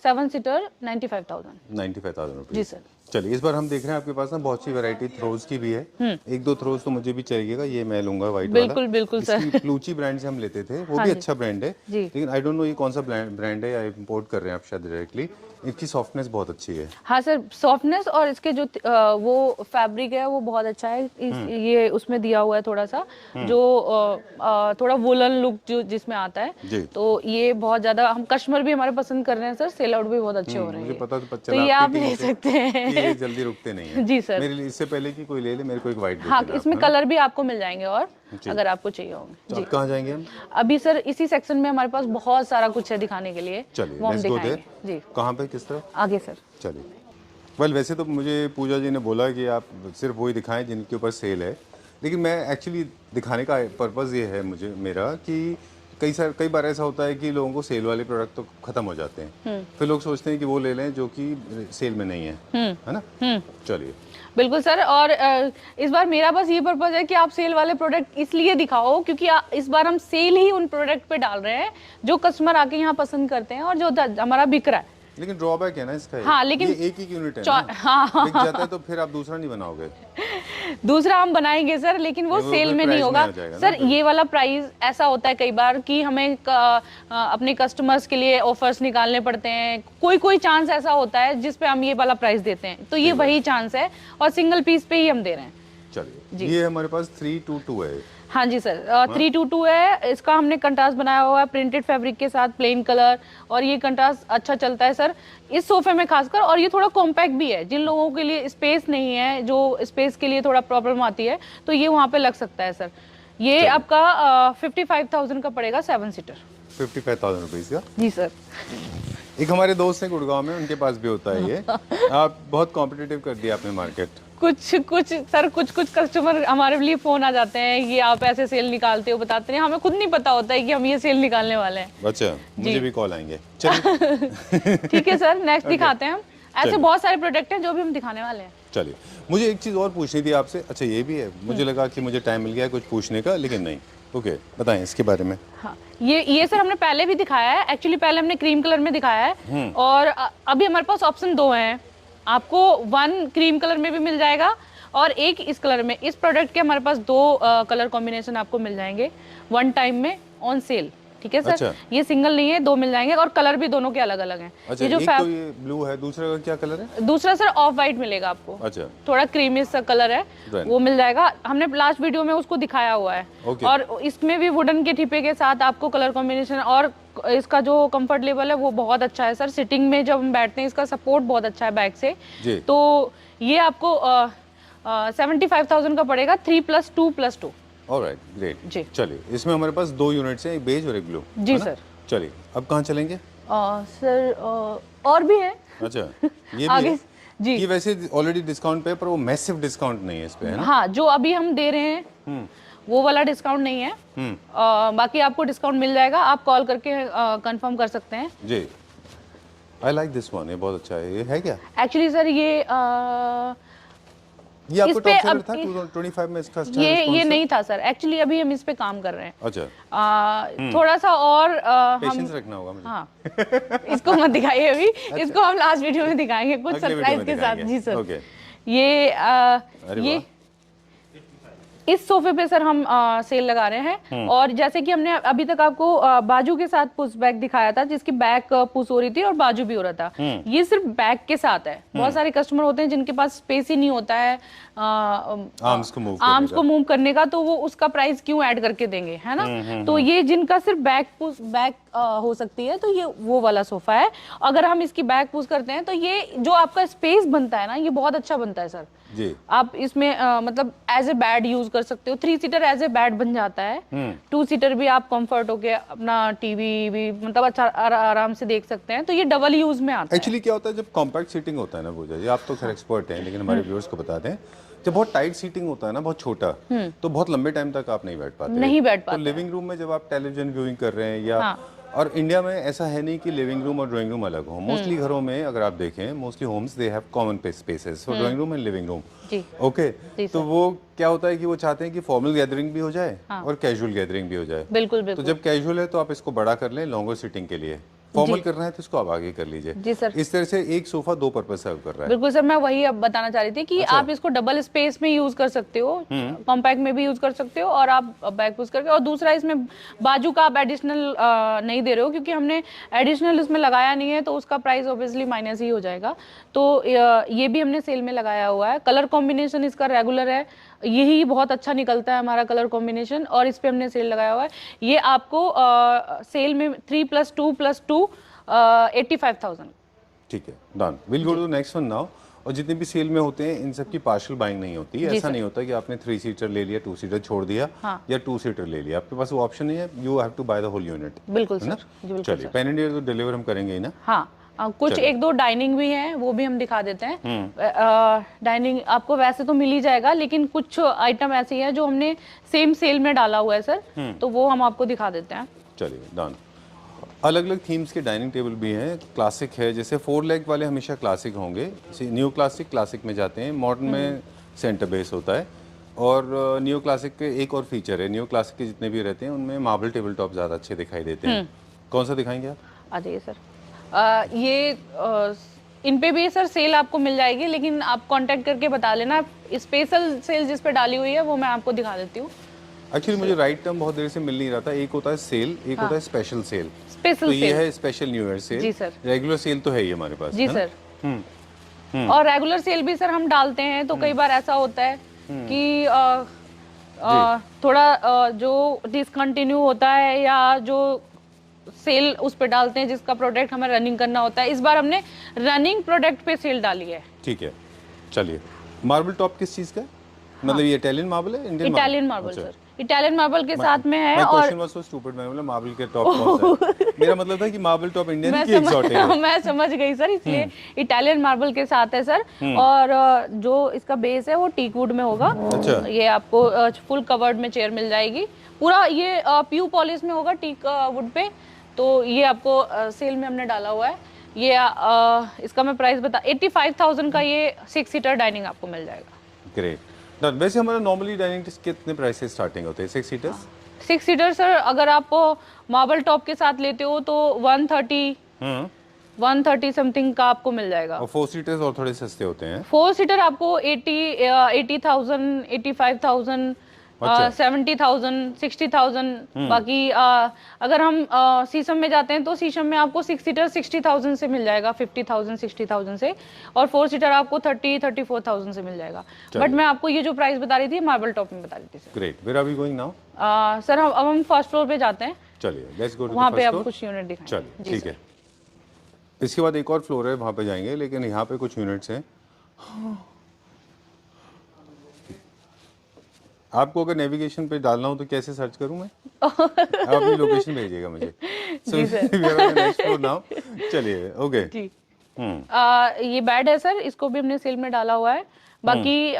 7 सीटर 95,000 रुपीज। जी सर। चलिए, इस बार हम देख रहे हैं आपके पास ना बहुत सी वैरायटी थ्रोज की भी है, एक दो थ्रोज तो मुझे भी चाहिएगा, ये मैं लूंगा व्हाइट वाला। बिल्कुल बिल्कुल सर। प्लूची ब्रांड से हम लेते थे, वो भी अच्छा ब्रांड है, लेकिन आई डोंट नो ये कौन सा ब्रांड है या इंपोर्ट कर रहे हैं आप शायद डायरेक्टली। इसकी सॉफ्टनेस बहुत अच्छी है। हाँ सर, सॉफ्टनेस और इसके जो वो फैब्रिक है वो बहुत अच्छा है। ये उसमें दिया हुआ है थोड़ा सा जो थोड़ा वुलन लुक जो जिसमें आता है, तो ये बहुत ज्यादा हम कस्टमर भी हमारे पसंद कर रहे हैं सर, सेल आउट भी बहुत अच्छे हो रहे हैं। मुझे पता तो ये आप ले सकते हैं, ये जल्दी रुकते नहीं है। जी सर। मेरे लिए इससे पहले कि कोई ले ले, मेरे को एक व्हाइट। हाँ, इसमें कलर भी आपको मिल जाएंगे और अगर आपको चाहिए होंगे। जी, कहाँ जाएंगे हम? अभी सर इसी सेक्शन में हमारे पास बहुत सारा कुछ है दिखाने के लिए। चलिए, वो हम दिखाएंगे जी। कहाँ पे, किस तरफ? आगे सर। चलिए। वेल, वैसे तो मुझे पूजा जी ने बोला कि आप सिर्फ वही दिखाएं जिनके ऊपर सेल है, लेकिन मैं एक्चुअली दिखाने का पर्पज़ ये है मेरा कि कई बार ऐसा होता है कि लोगों को सेल वाले प्रोडक्ट तो खत्म हो जाते हैं, फिर लोग सोचते हैं कि वो ले लें जो कि सेल में नहीं है ना? चलिए। बिल्कुल सर। और इस बार मेरा बस ये पर्पज है कि आप सेल वाले प्रोडक्ट इसलिए दिखाओ क्योंकि इस बार हम सेल ही उन प्रोडक्ट पे डाल रहे हैं जो कस्टमर आके यहाँ पसंद करते हैं और जो हमारा बिक रहा है। लेकिन ड्रॉबैक है ना इसका, हाँ, लेकिन ये एक ही यूनिट है ना, बिक जाता है तो फिर आप दूसरा नहीं बनाओगे। दूसरा हम बनाएंगे सर, लेकिन वो सेल में नहीं होगा सर। ये वाला प्राइस ऐसा होता है कई बार कि हमें अपने कस्टमर्स के लिए ऑफर्स निकालने पड़ते हैं, कोई चांस ऐसा होता है जिस पे हम ये वाला प्राइस देते हैं, तो ये वही चांस है और सिंगल पीस पे ही हम दे रहे हैं। चलिए, ये हमारे पास 322 है। हाँ जी सर, 322 है। इसका हमने कंट्रास्ट बनाया हुआ है प्रिंटेड फैब्रिक के साथ, प्लेन कलर, और ये कंट्रास्ट अच्छा चलता है सर इस सोफे में खासकर। और ये थोड़ा कॉम्पैक्ट भी है, जिन लोगों के लिए स्पेस नहीं है, जो स्पेस के लिए थोड़ा प्रॉब्लम आती है, तो ये वहाँ पे लग सकता है सर। ये आपका 55,000 का पड़ेगा 7 सीटर। 55,000 रुपीज का? जी सर। एक हमारे दोस्त हैं गुड़गांव में, उनके पास भी होता है ये। आप बहुत कॉम्पिटिटिव कर दिया आपने मार्केट। कुछ सर, कुछ कस्टमर हमारे लिए फोन आ जाते हैं कि आप ऐसे सेल निकालते हो, बताते हैं, हमें खुद नहीं पता होता है कि हम ये सेल निकालने वाले हैं। अच्छा, मुझे भी कॉल आएंगे। चलिए। ठीक है सर, नेक्स्ट दिखाते हैं हम। ऐसे बहुत सारे प्रोडक्ट हैं जो भी हम दिखाने वाले हैं। चलिए, मुझे एक चीज़ और पूछनी थी आपसे। अच्छा, ये भी है, मुझे लगा कि मुझे टाइम मिल गया कुछ पूछने का, लेकिन नहीं। ओके, बताएं इसके बारे में। हाँ, ये सर हमने पहले भी दिखाया है। एक्चुअली पहले हमने क्रीम कलर में दिखाया है और अभी हमारे पास ऑप्शन 2 हैं। आपको 1 क्रीम कलर में भी मिल जाएगा और एक इस कलर में। इस प्रोडक्ट के हमारे पास 2 कलर कॉम्बिनेशन आपको मिल जाएंगे 1 टाइम में ऑन सेल। ठीक है सर। अच्छा। ये सिंगल नहीं है, 2 मिल जाएंगे और कलर भी दोनों के अलग अलग हैं। अच्छा, ये जो एक तो ये ब्लू है, दूसरा का क्या कलर है? दूसरा सर ऑफ वाइट मिलेगा आपको। अच्छा, थोड़ा क्रीमी सा कलर है, वो मिल जाएगा। हमने लास्ट वीडियो में उसको दिखाया हुआ है। और इसमें भी वुडन के ठिपे के साथ आपको कलर कॉम्बिनेशन, और इसका जो कंफर्ट लेवल है वो बहुत अच्छा है सर। सिटिंग में जब हम बैठते हैं इसका सपोर्ट बहुत अच्छा है बैक से। तो ये आपको 75,000 का पड़ेगा 3+2+2। ऑलराइट, ग्रेट जी। चलिए, इसमें हमारे पास 2 यूनिट्स हैं, एक बेज और एक ब्लू। जी सर। चलिए, अब कहाँ चलेंगे? सर और भी है। अच्छा, ये भी आगे है? जी। ये वैसे ऑलरेडी डिस्काउंट पे है, पर वो मैसिव डिस्काउंट नहीं है इस पे, है ना? हाँ, जो अभी हम दे रहे हैं वो वाला डिस्काउंट नहीं है। बाकी आपको डिस्काउंट मिल जाएगा, आप कॉल करके कंफर्म कर सकते हैं जी। आई लाइक दिस वन, ये बहुत अच्छा है। ये है क्या एक्चुअली सर? ये आपको टॉप सेलर था 25 में इसका? ये नहीं था सर, एक्चुअली अभी हम इस पे काम कर रहे हैं। अच्छा। थोड़ा सा और पेशेंस रखना होगा मुझे। हाँ, इसको मत दिखाइए अभी। अच्छा। इसको हम लास्ट वीडियो में दिखाएंगे कुछ सरप्राइज के साथ। जी सर। ये इस सोफे पे सर हम सेल लगा रहे हैं। और जैसे कि हमने अभी तक आपको बाजू के साथ पुश बैक दिखाया था, जिसकी बैक पुश हो रही थी और बाजू भी हो रहा था। ये सिर्फ बैक के साथ है। बहुत सारे कस्टमर होते हैं जिनके पास स्पेस ही नहीं होता है आर्म्स को मूव करने का, तो वो उसका प्राइस क्यों ऐड करके देंगे, है ना? तो ये जिनका सिर्फ बैक हो सकती है, तो ये वो वाला सोफा है। अगर हम इसकी बैक पुश करते हैं तो ये जो आपका स्पेस बनता है ना, ये बहुत अच्छा बनता है सर जी। आप इसमें मतलब एज ए बेड यूज कर सकते हो। 3 सीटर एज ए बेड बन जाता है। 2 सीटर भी आप कंफर्ट होके अपना टीवी भी मतलब अच्छा आराम से देख सकते हैं। तो ये डबल यूज में आता है। एक्चुअली क्या होता है जब कॉम्पैक्ट सीटिंग होता है ना पूजा जी, आप तो खैर एक्सपर्ट हैं लेकिन हमारे व्यूअर्स को बता दें, जब बहुत टाइट सीटिंग होता है ना, बहुत छोटा, तो बहुत लंबे टाइम तक आप नहीं बैठ पाते। नहीं बैठ पाते। तो लिविंग रूम में जब आप टेलीविजन व्यूइंग कर रहे हैं या हाँ। और इंडिया में ऐसा है नहीं कि लिविंग रूम और ड्राइंग रूम अलग हो। मोस्टली घरों में अगर आप देखें, mostly homes they have common spaces for drawing room and living room. जी। ओके, जी तो वो क्या होता है कि वो चाहते हैं कि फॉर्मल गैदरिंग भी हो जाए और कैजुअल गैदरिंग भी हो जाए। बिल्कुल तो बिल्कुल। जब कैजुअल है तो आप इसको बड़ा कर लें लॉन्गर सीटिंग के लिए, फॉर्मल करना है तो इसको आप आगे कर लीजिए। जी सर। इस तरह से एक सोफा 2 पर्पस सर्व कर रहा है। बिल्कुल सर, मैं वही अब बताना चाह रही थी कि आप इसको डबल स्पेस में यूज कर सकते हो, कॉम्पैक्ट में भी यूज कर सकते हो और आप बैक पुश करके। और दूसरा इसमें बाजू का आप एडिशनल नहीं दे रहे हो क्योंकि हमने एडिशनल इसमें लगाया नहीं है, तो उसका प्राइस ऑब्वियसली माइनस ही हो जाएगा। तो ये भी हमने सेल में लगाया हुआ है। कलर कॉम्बिनेशन इसका रेगुलर है, यही बहुत अच्छा निकलता है हमारा कलर कॉम्बिनेशन, और इस पे हमने सेल लगाया हुआ है। ये आपको सेल में 3+2+2 85,000। ठीक है, done. Will go to next one now. और जितने भी सेल में होते हैं इन सब की पार्शियल बाइंग नहीं होती है। ऐसा नहीं होता कि आपने 3 सीटर ले लिया, 2 सीटर छोड़ दिया या 2 सीटर ले लिया। आपके पास वो ऑप्शन नहीं है, you have to buy the whole unit. बिल्कुल सर, जी बिल्कुल। चलिए, पेन इंडिया तो डिलीवर हम करेंगे ही ना। हाँ, कुछ 1-2 डाइनिंग भी हैं, वो भी हम दिखा देते हैं। डाइनिंग आपको वैसे तो मिल ही जाएगा, लेकिन कुछ आइटम ऐसे हैं जो हमने सेम सेल में डाला हुआ है सर, तो वो हम आपको दिखा देते हैं। चलिए, डन। अलग अलग थीम्स के डाइनिंग टेबल भी हैं। क्लासिक है, जैसे 4 लेग वाले हमेशा क्लासिक होंगे, न्यू क्लासिक क्लासिक में जाते हैं, मॉडर्न में सेंटर बेस होता है। और न्यू क्लासिक के एक और फीचर है, न्यू क्लासिक के जितने भी रहते हैं उनमें मार्बल टेबल टॉप ज़्यादा अच्छे दिखाई देते हैं। कौन सा दिखाएंगे आप? आ जाइए सर। इन पे भी सर सेल आपको मिल जाएगी, लेकिन आप कांटेक्ट करके बता लेना। स्पेशल सेल जिस पे डाली हुई है वो मैं आपको दिखा देती हूँ। एक्चुअली मुझे राइट टर्म बहुत देर से मिल नहीं रहा था। एक होता है सेल, एक होता है स्पेशल सेल। स्पेशल तो ये सेल है स्पेशल न्यू ईयर सेल। जी सर। रेगुलर सेल तो है ही हमारे पास, जी है ना? सर। और रेगुलर सेल भी सर हम डालते हैं, तो कई बार ऐसा होता है कि थोड़ा जो डिसकंटिन्यू होता है या जो सेल उस पे डालते हैं जिसका प्रोडक्ट हमें रनिंग करना होता है। इस बार हमने रनिंग प्रोडक्ट पे सेल डाली है। ठीक है, चलिए। मार्बल टॉप किस चीज़ का है? मतलब ये इटालियन मार्बल है, Indian Italian marble sir, Italian marble के साथ में है। और क्वेश्चन वाज सो स्टूपिड, मैंने बोला मार्बल के टॉप कौन सा है? मेरा मतलब था कि मार्बल टॉप इंडियन की एक्सोटिक है। मैं समझ गई सर, इसलिए इटालियन मार्बल के साथ है सर। और जो इसका बेस है वो टीक वुड में होगा। अच्छा। ये आपको फुल कवर्ड में चेयर मिल जाएगी। पूरा ये प्यू पॉलिश में होगा टीक वुड पे। तो ये आपको सेल में हमने डाला हुआ है। ये इसका मैं प्राइस बता 85,000 का ये 6 सीटर डाइनिंग आपको मिल जाएगा। ग्रेट। वैसे हमारा नॉर्मली डाइनिंग कितने प्राइस से स्टार्टिंग होते हैं 6 सीटर्स? 6 सीटर सर अगर आप मार्बल टॉप के साथ लेते हो तो 130 समथिंग का आपको मिल जाएगा। और 4 सीटर्स और थोड़े सस्ते होते हैं। 4 सीटर आपको 80,000, 85,000, 70,000, 60,000। बाकी अगर हम शीशम में जाते हैं तो शीशम में आपको 6 सीटर 60,000 से मिल जाएगा, 50,000, 60,000 से। और 4 सीटर आपको 34,000 से मिल जाएगा। बट मैं आपको ये जो प्राइस बता रही थी मार्बल टॉप में बता रही थी sir. Great. Where are we going now? Sir अब हम फर्स्ट फ्लोर पे जाते हैं। चलिए, लेट्स गो टू वहाँ द पे फर्स्ट आप फ्लोर। कुछ यूनिट दिखाएंगे। चलिए, ठीक है। इसके बाद एक और फ्लोर है, वहाँ पे जाएंगे, लेकिन यहाँ पे कुछ यूनिट्स हैं। आपको अगर नेविगेशन पे डालना हो तो कैसे सर्च करूं मैं? आप अपनी लोकेशन भेजिएगा मुझे। जी सर। Next floor now. चलिए, ओके जी। ये बेड है सर, इसको भी हमने सेल में डाला हुआ है। बाकी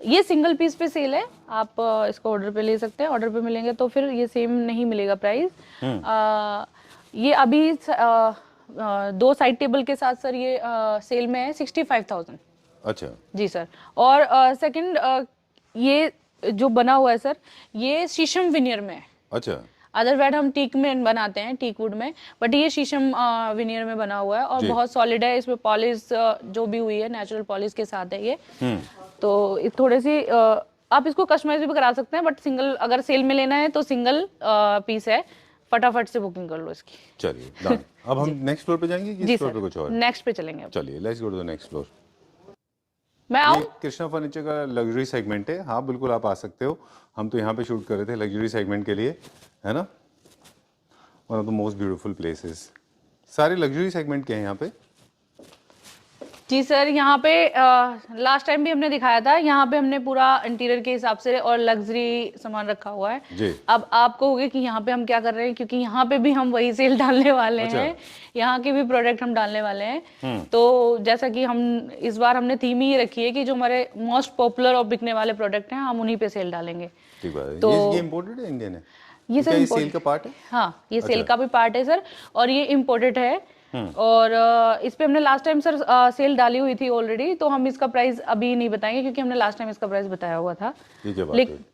ये सिंगल पीस पे सेल है, आप इसको ऑर्डर पे ले सकते हैं। ऑर्डर पे मिलेंगे तो फिर ये सेम नहीं मिलेगा प्राइस। ये अभी 2 साइड टेबल के साथ सर ये सेल में है 65,000। अच्छा जी सर। और सेकंड ये जो बना हुआ है सर ये शीशम विनियर में है। अच्छा। अदर बेड हम टीक में बनाते हैं, टीक वुड में, बट ये शीशम विनियर में बना हुआ है और बहुत सॉलिड है। इसमें पॉलिश जो भी हुई है नेचुरल पॉलिश के साथ है ये। तो थोड़ी सी आप इसको कस्टमाइज भी करा सकते हैं, बट सिंगल अगर सेल में लेना है तो सिंगल पीस है, फटाफट से बुकिंग कर लो इसकी। चलिए, डन। अब हम नेक्स्ट फ्लोर पे जाएंगे कि इस फ्लोर पे कुछ और? नेक्स्ट पे चलेंगे अब। चलिए, let's go to the next floor. मैं आऊं? कृष्णा फर्नीचर का लग्जरी सेगमेंट है। हाँ, बिल्कुल आप आ सकते हो। हम तो यहाँ पे शूट कर रहे थे लग्जरी सेगमेंट के लिए, है ना? One of the most beautiful places. सारे लग्जरी सेगमेंट के हैं यहाँ पे। जी सर, यहाँ पे लास्ट टाइम भी हमने दिखाया था, यहाँ पे हमने पूरा इंटीरियर के हिसाब से और लग्जरी सामान रखा हुआ है जी। अब आप कहोगे कि यहाँ पे हम क्या कर रहे हैं, क्योंकि यहाँ पे भी हम वही सेल डालने वाले हैं, यहाँ के भी प्रोडक्ट हम डालने वाले हैं। तो जैसा कि हम इस बार हमने थीम ही रखी है कि जो हमारे मोस्ट पॉपुलर और बिकने वाले प्रोडक्ट हैं हम उन्हीं पे सेल डालेंगे। ठीक बात है। तो ये इम्पोर्टेड है, इंडियन है? ये सर सेल का पार्ट है? हाँ, ये सेल का भी पार्ट है सर, और ये इम्पोर्टेड है। और इस पे हमने लास्ट टाइम सर सेल डाली हुई थी ऑलरेडी, तो हम इसका प्राइस अभी नहीं बताएंगे क्योंकि हमने लास्ट टाइम इसका प्राइस बताया हुआ था। लेकिन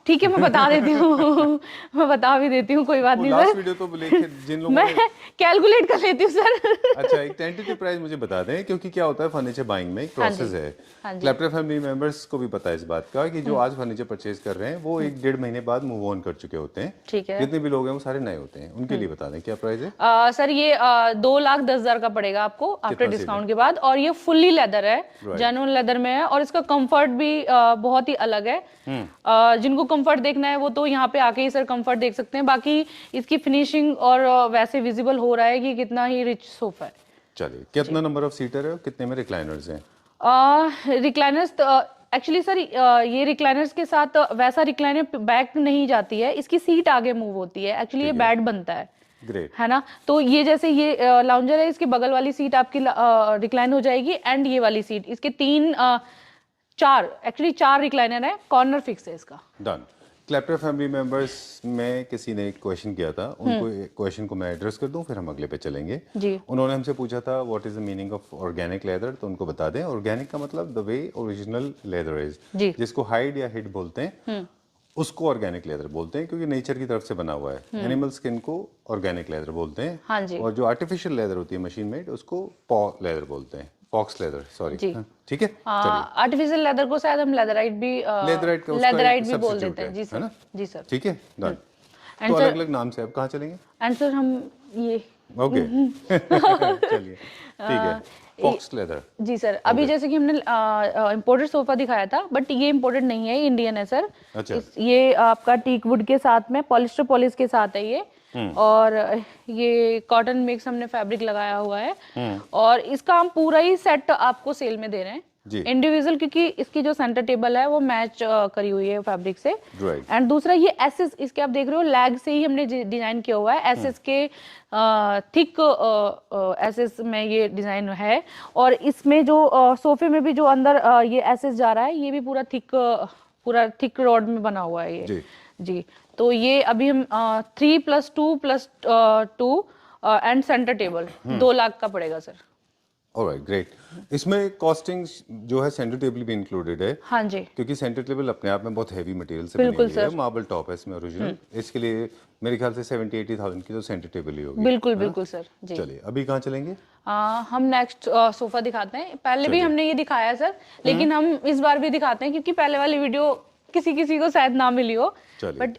ठीक है, मैं बता देती हूँ मैं बता भी देती हूँ, कोई बात नहीं लास्ट सर। वीडियो तो लेके जिन लोगों मैं कैलकुलेट कर लेती हूँ सर। अच्छा, एक टेंटेटिव प्राइस मुझे बता दें, क्योंकि क्या होता है फर्नीचर बाइंग में एक प्रोसेस है। क्लैप्टर फैमिली मेंबर्स को भी पता है इस बात का कि जो आज फर्नीचर परचेज कर रहे हैं वो 1-1.5 महीने बाद मूव ऑन कर चुके होते हैं। ठीक है। जितने भी लोग हैं वो सारे नए होते हैं, उनके लिए बता दें क्या प्राइस है। सर ये 2,10,000 का पड़ेगा आपको आफ्टर डिस्काउंट के बाद, और ये फुल्ली लेदर है, जेन्युइन लेदर में है, और इसका कंफर्ट भी बहुत ही अलग है। जिनको कंफर्ट देखना है वो तो यहाँ पे आके ही सर कंफर्ट देख सकते हैं। बाकी इसकी फिनिशिंग और वैसे विजिबल हो रहा है कि कितना ही रिच सोफा है। चलिए, कितना नंबर ऑफ सीटर है और कितने में रिक्लाइनर्स हैं? रिक्लाइनर्स एक्चुअली सर ये रिक्लाइनर्स के साथ वैसा रिक्लाइनर बैक नहीं जाती है, इसकी सीट आगे मूव होती है। एक्चुअली ये बेड बनता है, ग्रेट है ना। तो ये जैसे ये लाउंजर है, इसके बगल वाली सीट आपकी रिक्लाइन हो जाएगी, एंड ये वाली सीट, इसके 4 रिक्लाइनर है, कॉर्नर फिक्स है इसका। डन। क्लैप्टर फैमिली मेंबर्स में किसी ने एक क्वेश्चन किया था, उनको क्वेश्चन को मैं एड्रेस कर दूं, फिर हम अगले पे चलेंगे जी। उन्होंने हमसे पूछा था what is the meaning of organic leather, तो उनको बता दें ऑर्गेनिक का मतलब the way original leather is, जिसको हाइड या हिड बोलते हैं उसको ऑर्गेनिक लेदर बोलते हैं, क्योंकि नेचर की तरफ से बना हुआ है। एनिमल स्किन को ऑर्गेनिक लेदर बोलते हैं। हाँ जी। और जो आर्टिफिशियल लेदर होती है मशीन मेड उसको पॉ लेदर बोलते हैं, फॉक्स लेदर, सॉरी। ठीक है, आर्टिफिशियल लेदर को शायद हम लेदराइट भी बोल देते हैं। जी सर, जी सर। ठीक है, डन। तो अलग अलग नाम से अब कहाँ चलेंगे? आंसर हम ये ओके चलिए, ठीक है। Fox leather. जी सर, अभी जैसे कि हमने इम्पोर्टेड सोफा दिखाया था, बट ये इम्पोर्टेड नहीं है, इंडियन है सर। अच्छा। ये आपका टीक वुड के साथ में पॉलिस्टर पॉलिश के साथ है ये, और ये कॉटन मिक्स हमने फैब्रिक लगाया हुआ है, और इसका हम पूरा ही सेट आपको सेल में दे रहे हैं इंडिविजुअल, क्योंकि इसकी जो सेंटर टेबल है वो मैच करी हुई है फैब्रिक से। एंड दूसरा ये एसएस, इसके आप देख रहे हो लैग से ही हमने डिजाइन किया हुआ है, एसएस के थिक एसएस में ये डिजाइन है, और इसमें जो सोफे में भी जो अंदर ये एसएस जा रहा है ये भी पूरा थिक रॉड में बना हुआ है ये। जी, तो ये अभी हम 3+2+2 एंड सेंटर टेबल 2 लाख का पड़ेगा सर। Alright, great. इसमें कॉस्टिंग जो है सेंटर टेबल भी इंक्लूडेड है। हाँ जी, क्योंकि सेंटर टेबल अपने आप में बहुत हैवी मटेरियल से बनी हुई है, मार्बल टॉप है इसमें ओरिजिनल। इसके लिए मेरे ख्याल से 70-80,000 की तो सेंटर टेबल ही होगी। बिल्कुल सर जी। चलिए, अभी कहाँ चलेंगे? हम नेक्स्ट सोफा दिखाते हैं। पहले भी हमने ये दिखाया सर, लेकिन हम इस बार भी दिखाते हैं क्योंकि पहले वाली वीडियो किसी को शायद ना मिली हो, बट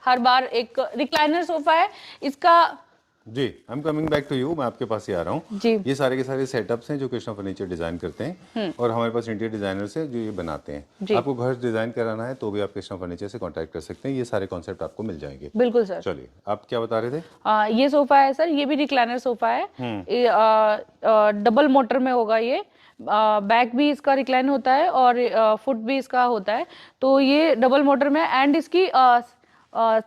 हर बार एक रिक्लाइनर सोफा है इसका। जी, I am coming back to you, मैं आपके पास ही आ रहा हूँ। ये सारे के सारे सेटअप्स हैं जो कृष्णा फर्नीचर डिजाइन करते हैं, और हमारे पास इंटीरियर डिजाइनर्स हैं जो ये बनाते हैं। आपको घर डिजाइन कराना है तो भी आप कृष्णा फर्नीचर से कांटेक्ट कर सकते हैं, ये सारे कॉन्सेप्ट आपको मिल जाएंगे। बिल्कुल सर। चलिए, आप क्या बता रहे थे? ये सोफा है सर, ये भी रिक्लाइनर सोफा है, डबल मोटर में होगा ये, बैक भी इसका रिक्लाइन होता है और फुट भी इसका होता है। तो ये डबल मोटर में, एंड इसकी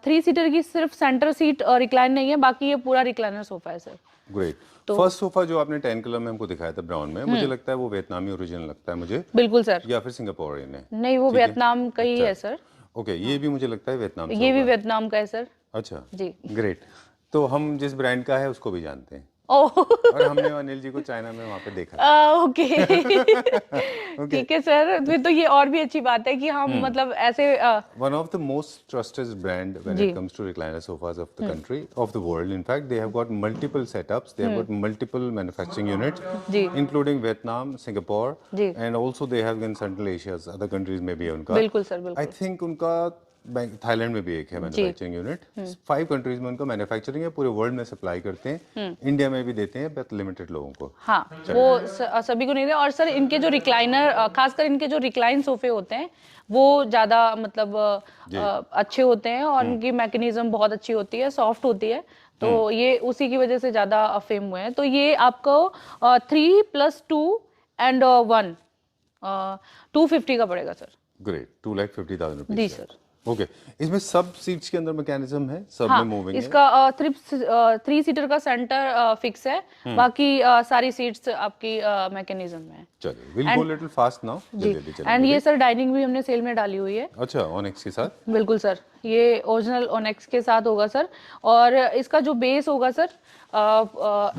3 सीटर की सिर्फ सेंटर सीट रिक्लाइन नहीं है, बाकी ये पूरा रिक्लाइनर सोफा है सर। ग्रेट। फर्स्ट सोफा जो आपने 10 कलर में हमको दिखाया था ब्राउन में, मुझे लगता है वो वियतनामी ओरिजिनल लगता है मुझे। बिल्कुल सर। या फिर सिंगापुरियन है? नहीं, वो वियतनाम का ही है सर। ओके, ये भी मुझे लगता है वियतनाम से ये भी वियतनाम का है सर। अच्छा जी, ग्रेट। तो हम जिस ब्रांड का है उसको भी जानते हैं, ओह और हमने अनिल जी को चाइना में वहाँ पे देखा। ओके ठीक है सर, फिर तो ये और भी अच्छी बात है कि हम मतलब ऐसे one of the most trusted brand when it comes to recliner sofas of the country, of the world. In fact they have got multiple setups, they have got multiple manufacturing units including Vietnam, Singapore, and also they have in central Asia, other countries में भी है उनका। बिल्कुल sir, बिल्कुल। I think उनका Thailand में भी एक है मैन्युफैक्चरिंग यूनिट, 5 कंट्रीज में उनका मैन्युफैक्चरिंग है, पूरे वर्ल्ड में सप्लाई करते हैं, इंडिया में भी देते हैं बट लिमिटेड लोगों को। हाँ, वो सभी को नहीं दे। और सर इनके जो रिक्लाइनर, खासकर इनके जो रिक्लाइन सोफे होते हैं वो ज़्यादा मतलब अच्छे होते हैं और इनकी मैकेनिज्म बहुत अच्छी होती है, सॉफ्ट होती है, तो ये उसी की वजह से ज़्यादा फेम हुए हैं। तो ये आपको 3 + 2 एंड 1 250 का पड़ेगा सर। Great, 2,50,000 rupees. जी सर। ओके, इसमें सब सीट्स के अंदर मैकेनिज्म है, सब हाँ, में मूविंग है। इसका 3 सीटर का सेंटर फिक्स है, बाकी सारी सीट्स आपकी मैकेनिज्म में है। चलिए, will go little fast now. जी, एंड ये सर डाइनिंग भी हमने सेल में डाली हुई है। अच्छा, ऑनेक्स के साथ? बिल्कुल सर, ये ओरिजिनल ओनेक्स के साथ होगा सर। और इसका जो बेस होगा सर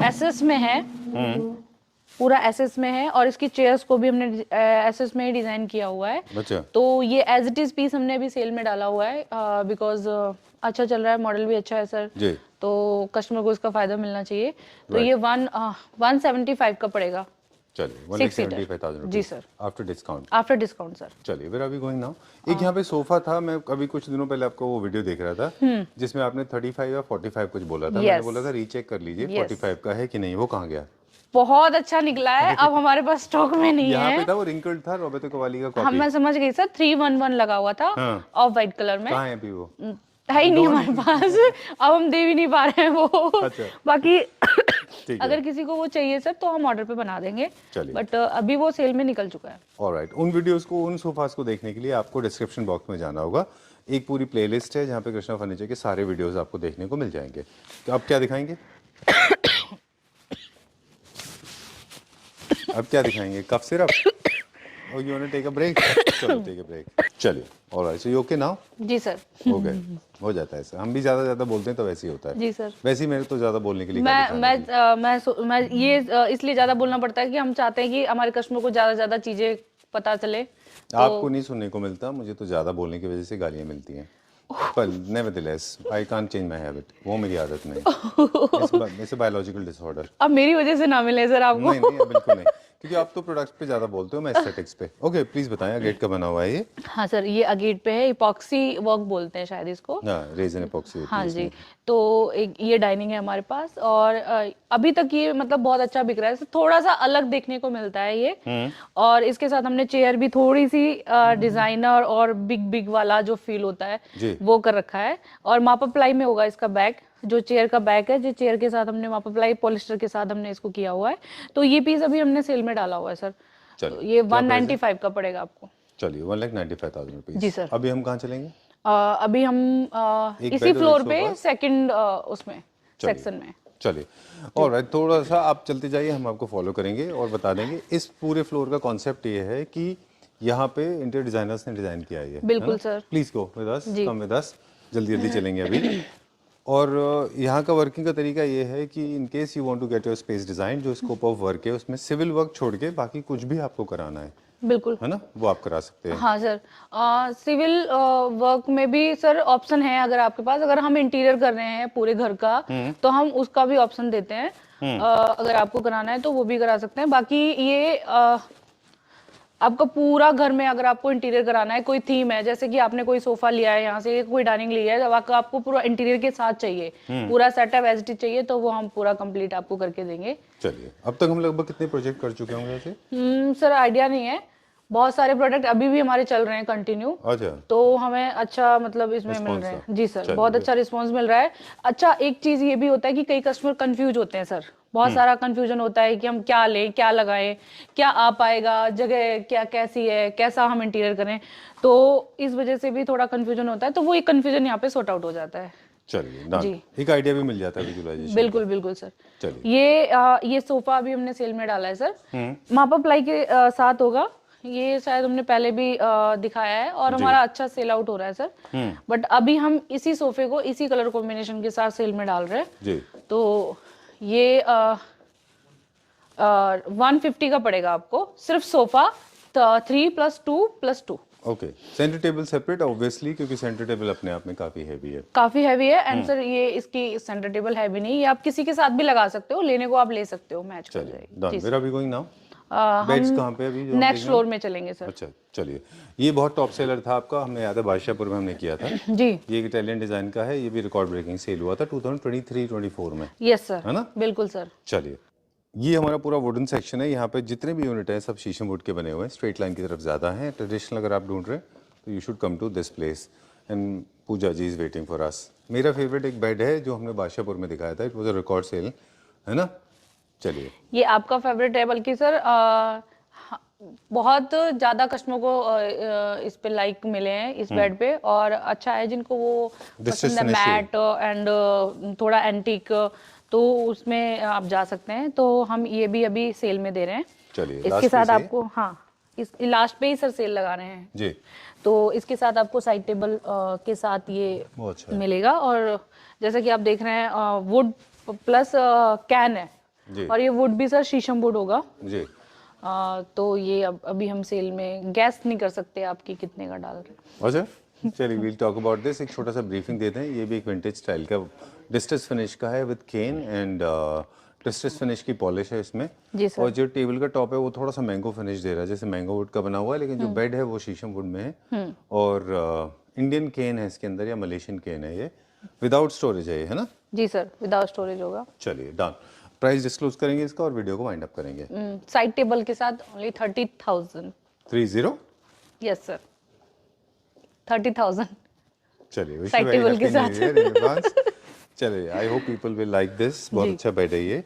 एसएस में है, पूरा एसएस में है, और इसकी चेयर्स को भी हमने एसएस में ही डिजाइन किया हुआ है। अच्छा, तो ये एज इट इज पीस हमने भी सेल में डाला हुआ है बिकॉज अच्छा चल रहा है, मॉडल भी अच्छा है सर, जी, तो कस्टमर को इसका फायदा मिलना चाहिए। तो ये 175 का पड़ेगा। चलिए, 1,75,000 रुपीज। जी sir, after discount. After discount sir. चलिए, where are we going now? एक यहाँ पे सोफा था, मैं अभी कुछ दिनों पहले आपको वो वीडियो देख रहा था जिसमें आपने 35 या 45 कुछ बोला था। मैंने बोला था रीचेक कर लीजिए 45 का है कि नहीं, वो कहाँ गया? बहुत अच्छा निकला है, अब हमारे पास स्टॉक में नहीं यहाँ है। पे था वो रिंकल्ड था, रॉबर्टो कवाली का हम, मैं समझ गई सर, 311 लगा हुआ था ऑफ वाइट कलर में। कहाँ है अभी वो? है ही नहीं हमारे पास, अब हम दे भी नहीं पा रहे हैं वो। अच्छा। बाकी अगर किसी को वो चाहिए सर तो हम ऑर्डर पे बना देंगे, चलिए, बट अभी वो सेल में निकल चुका है। ऑलराइट, उन वीडियोस को, उन सोफास को देखने के लिए आपको डिस्क्रिप्शन बॉक्स में जाना होगा। एक पूरी प्लेलिस्ट है जहाँ पे कृष्णा फर्नीचर के सारे वीडियोस आपको देखने को मिल जाएंगे। तो अब क्या दिखाएंगे? अब क्या दिखाएंगे? Cough syrup? और you want to take a break? चलो टेक अ ब्रेक। चलिए, alright, so you okay now? जी सर। हो गए, हो जाता है सर, हम भी ज्यादा बोलते हैं तो वैसे ही होता है। जी सर। वैसे ही मेरे तो ज्यादा बोलने के लिए मैं ये इसलिए ज्यादा बोलना पड़ता है कि हम चाहते हैं कि हमारे कस्टमर को ज्यादा चीजें पता चले। आपको नहीं सुनने को मिलता, मुझे तो ज्यादा बोलने की वजह से गालियां मिलती हैं। पर nevertheless I can't change my habit, वो मेरी आदत नहीं। It's a biological disorder. अब मेरी वजह से ना मिले सर आपको। नहीं, बिल्कुल नहीं, क्योंकि आप तो प्रोडक्ट्स पे ज्यादा बोलते हो, मैं एस्थेटिक्स पे। ओके, प्लीज बताएं, अगेट का बना हुआ है ये? हाँ सर, ये अगेट पे है, इपॉक्सी वर्क बोलते हैं शायद इसको। हाँ, रेजिन इपॉक्सी होती है हाँ इसमें। जी, तो एक ये डाइनिंग है हमारे पास, और अभी तक ये मतलब बहुत अच्छा बिक रहा है। थोड़ा सा अलग देखने को मिलता है ये, और इसके साथ हमने चेयर भी थोड़ी सी डिजाइनर और बिग वाला जो फील होता है वो कर रखा है। और मापा प्लाई में होगा इसका बैक, जो चेयर का बैक है, जो चेयर के साथ हमने मापा प्लाई पॉलिस्टर के साथ हमने इसको किया हुआ है। तो ये पीस अभी हमने सेल में डाला हुआ है सर। तो ये 195 का पड़ेगा आपको। चलिए, 1,95,000 रुपीज। जी सर। अभी हम कहाँ चलेंगे? अभी हम इसी फ्लोर पे सेकंड उसमें सेक्शन में। चलिए, ऑलराइट, थोड़ा सा आप चलते जाइए, हम आपको फॉलो करेंगे और बता देंगे। इस पूरे फ्लोर का कॉन्सेप्ट ये है कि यहाँ पे इंटीरियर डिजाइनर्स ने डिजाइन किया है। बिल्कुल sir. Please go with us, come with us, जल्दी चलेंगे अभी। और यहाँ का वर्किंग का तरीका ये है कि in case you want to get your space design, जो स्कोप ऑफ वर्क है उसमें सिविल वर्क छोड़ के बाकी कुछ भी आपको कराना है, बिल्कुल, है ना, वो आप करा सकते हैं। हाँ सर, सिविल वर्क में भी सर ऑप्शन है अगर आपके पास। अगर हम इंटीरियर कर रहे हैं पूरे घर का तो हम उसका भी ऑप्शन देते हैं। अगर आपको कराना है तो वो भी करा सकते हैं। बाकी ये आपका पूरा घर में अगर आपको इंटीरियर कराना है, कोई थीम है, जैसे कि आपने कोई सोफा लिया है यहाँ से, कोई डाइनिंग लिया है, जब आपको पूरा इंटीरियर के साथ चाहिए, पूरा सेटअप एज इट इज चाहिए, तो वो हम पूरा कंप्लीट आपको करके देंगे। चलिए, अब तक हम लगभग कितने प्रोजेक्ट कर चुके होंगे ऐसे? सर आइडिया नहीं है, बहुत सारे प्रोडक्ट अभी भी हमारे चल रहे हैं कंटिन्यू। अच्छा, तो हमें अच्छा मतलब इसमें मिल रहे हैं। जी सर, बहुत अच्छा रिस्पांस मिल रहा है। अच्छा, एक चीज ये भी होता है कि कई कस्टमर कंफ्यूज होते हैं सर, बहुत सारा कंफ्यूजन होता है कि हम क्या लें, क्या लगाएं, क्या आ पाएगा, जगह क्या कैसी है, कैसा हम इंटीरियर करें, तो इस वजह से भी थोड़ा कंफ्यूजन होता है। तो वो एक कंफ्यूजन यहाँ पे सॉर्ट आउट हो जाता है। चलिए, जी, एक आइडिया भी मिल जाता है विजुअलाइजेशन। बिल्कुल सर। चलिए, ये सोफा अभी हमने सेल में डाला है सर, मापा प्लाई के साथ होगा। ये शायद हमने पहले भी दिखाया है और हमारा अच्छा सेल आउट हो रहा है सर। बट अभी हम इसी सोफे को इसी कलर कॉम्बिनेशन के साथ सेल में डाल रहे हैं जी। तो ये 150 का पड़ेगा आपको, सिर्फ sofa 3 + 2 + 2। Okay, centre table separate obviously, क्योंकि सेंटर टेबल अपने आप में काफी हैवी है। एंड सर ये इसकी सेंटर टेबल हैवी नहीं, ये आप किसी के साथ भी लगा सकते हो, लेने को आप ले सकते हो, मैच कर जाएगी। Where are we going now? Beds कहाँ पे अभी जो हम नेक्स्ट देख रहे फ्लोर में चलेंगे सर। हैं? अच्छा चलिए, ये बहुत टॉप सेलर था आपका, हमने याद है बादशाहपुर में हमने किया था। जी ये एक इटालियन डिजाइन का है, ये भी रिकॉर्ड ब्रेकिंग सेल हुआ था 2023-24 में, यस सर, है ना? बिल्कुल सर। चलिए, ये हमारा पूरा वुडन सेक्शन है। यहाँ पे जितने भी यूनिट हैं सब शीशम वुड के बने हुए हैं, स्ट्रेट लाइन की तरफ ज़्यादा हैं। ट्रेडिशनल अगर आप ढूंढ रहे हैं तो you should come to this place and Puja ji is waiting for us. मेरा फेवरेट एक बेड है जो हमने बादशाहपुर में दिखाया था, it was a record sale, है ना? चलिए, ये आपका फेवरेट है, बल्कि सर बहुत ज़्यादा कस्टमर को इस पे लाइक मिले हैं इस बेड पे, और अच्छा है जिनको वो पसंद है मैट एंड थोड़ा एंटीक, तो उसमें आप जा सकते हैं। तो हम ये भी अभी सेल में दे रहे हैं। चलिए इसके साथ आपको, हाँ इस लास्ट पे ही सर सेल लगा रहे हैं जी, तो इसके साथ आपको साइड टेबल के साथ ये बहुत अच्छा है। मिलेगा। और जैसा कि आप देख रहे हैं वुड प्लस कैन है, जी और ये वुड भी सर शीशम वुड होगा। जी, तो ये अभी हम सेल में गैस नहीं कर सकते आपकी कितने का डाल रहे हैं। अच्छा चलिए, वील टॉक अबाउट दिस। एक छोटा सा ब्रीफिंग देते हैं। ये भी एक विंटेज स्टाइल का डिस्ट्रेस फिनिश का है with cane and distress finish की पॉलिश है इसमें। जी सर। और जो टेबल का टॉप है वो थोड़ा सा मैंगो फिनिश दे रहा है, जैसे मैंगो वुड का बना हुआ है, लेकिन जो बेड है वो शीशम वुड में है। और इंडियन केन है इसके अंदर, या मलेशियन केन है ये, विदाउट स्टोरेज है ये, है ना? जी सर, विदाउट स्टोरेज होगा। चलिए डन। प्राइस डिस्क्लोज करेंगे इसका और वीडियो को वाइंड अप करेंगे। साइड टेबल के साथ ओनली 30,000। 30? यस सर, 30,000 चलिए, Side table के साथ। चलिए, I hope people will like this. बहुत अच्छा बेड है ये,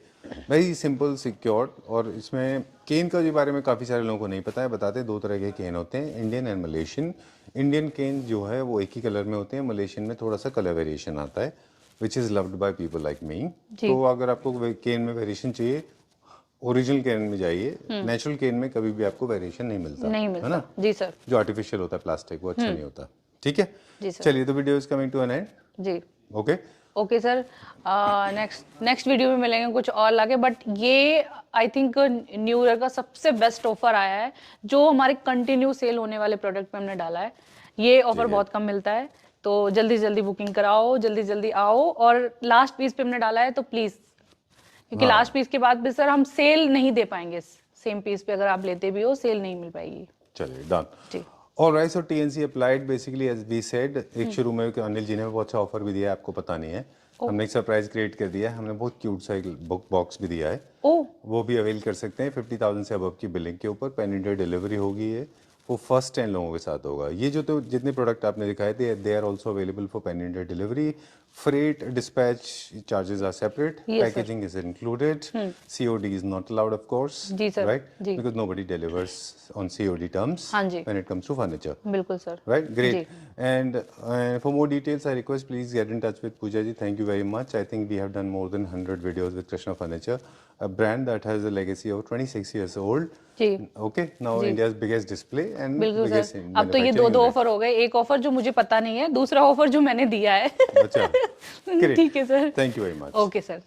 वेरी सिंपल सिक्योर। और इसमें केन का जो बारे में काफ़ी सारे लोगों को नहीं पता है, बताते हैं। दो तरह के केन होते हैं, इंडियन एंड मलेशियन। इंडियन केन जो है वो एक ही कलर में होते हैं, मलेशियन में थोड़ा सा कलर वेरिएशन आता है, which is loved by people like me. तो अगर आपको केन में वेरिएशन चाहिए, ओरिजिनल केन में जाइए। नेचुरल केन में कभी भी आपको वेरिएशन नहीं मिलता, है ना? जी सर। जो आर्टिफिशियल होता है प्लास्टिक, वो अच्छा नहीं होता। ठीक है जी सर। चलिए, तो video is coming to an end. जी okay okay sir, next video में मिलेंगे कुछ और लाके। बट ये आई थिंक न्यू ईयर का सबसे बेस्ट ऑफर आया है, जो हमारे कंटिन्यू सेल होने वाले प्रोडक्ट पे हमने डाला है। ये ऑफर बहुत कम मिलता है, तो जल्दी जल्दी बुकिंग कराओ, जल्दी जल्दी आओ। और लास्ट पीस पे हमने डाला है, तो प्लीज, क्योंकि लास्ट पीस के बाद भी सर हम सेल नहीं दे पाएंगे। सेम पीस पे अगर आप लेते भी हो, सेल नहीं मिल पाएगी। चलिए डन। जी alright, so TNC applied basically as we said. एक शुरू में अनिल जी ने बहुत अच्छा ऑफर भी दिया है, आपको पता नहीं है। हमने एक सरप्राइज क्रिएट कर दिया है, हमने बहुत क्यूट सा एक बुक बॉक्स भी दिया है। वो भी अवेल कर सकते हैं 50,000 से अबव की बिलिंग के ऊपर। पैन इंडिया डिलीवरी होगी, ये वो फर्स्ट 10 लोगों के साथ होगा। ये जो तो जितने प्रोडक्ट आपने दिखाए थे, they are also available for pan India delivery. Freight dispatch charges are separate. Yes, Packaging is included. COD is not allowed, of course. जी सर, right? जी। Because nobody delivers on COD terms हाँ जी। when it comes to furniture. बिल्कुल sir. Right? Great. जी। And for more details, I request please get in touch with Pooja ji. Thank you very much. I think we have done more than 100 videos with Krishna Furniture, a brand that has a legacy of 26 years old. जी Okay, now India's biggest display and बिल्कुल biggest sir. अब तो ये दो manufacturing unit. Offer हो गए, एक offer जो मुझे पता नहीं है, दूसरा ऑफर जो मैंने दिया है। अच्छा, great. ठीक है sir. Thank you very much. Okay sir.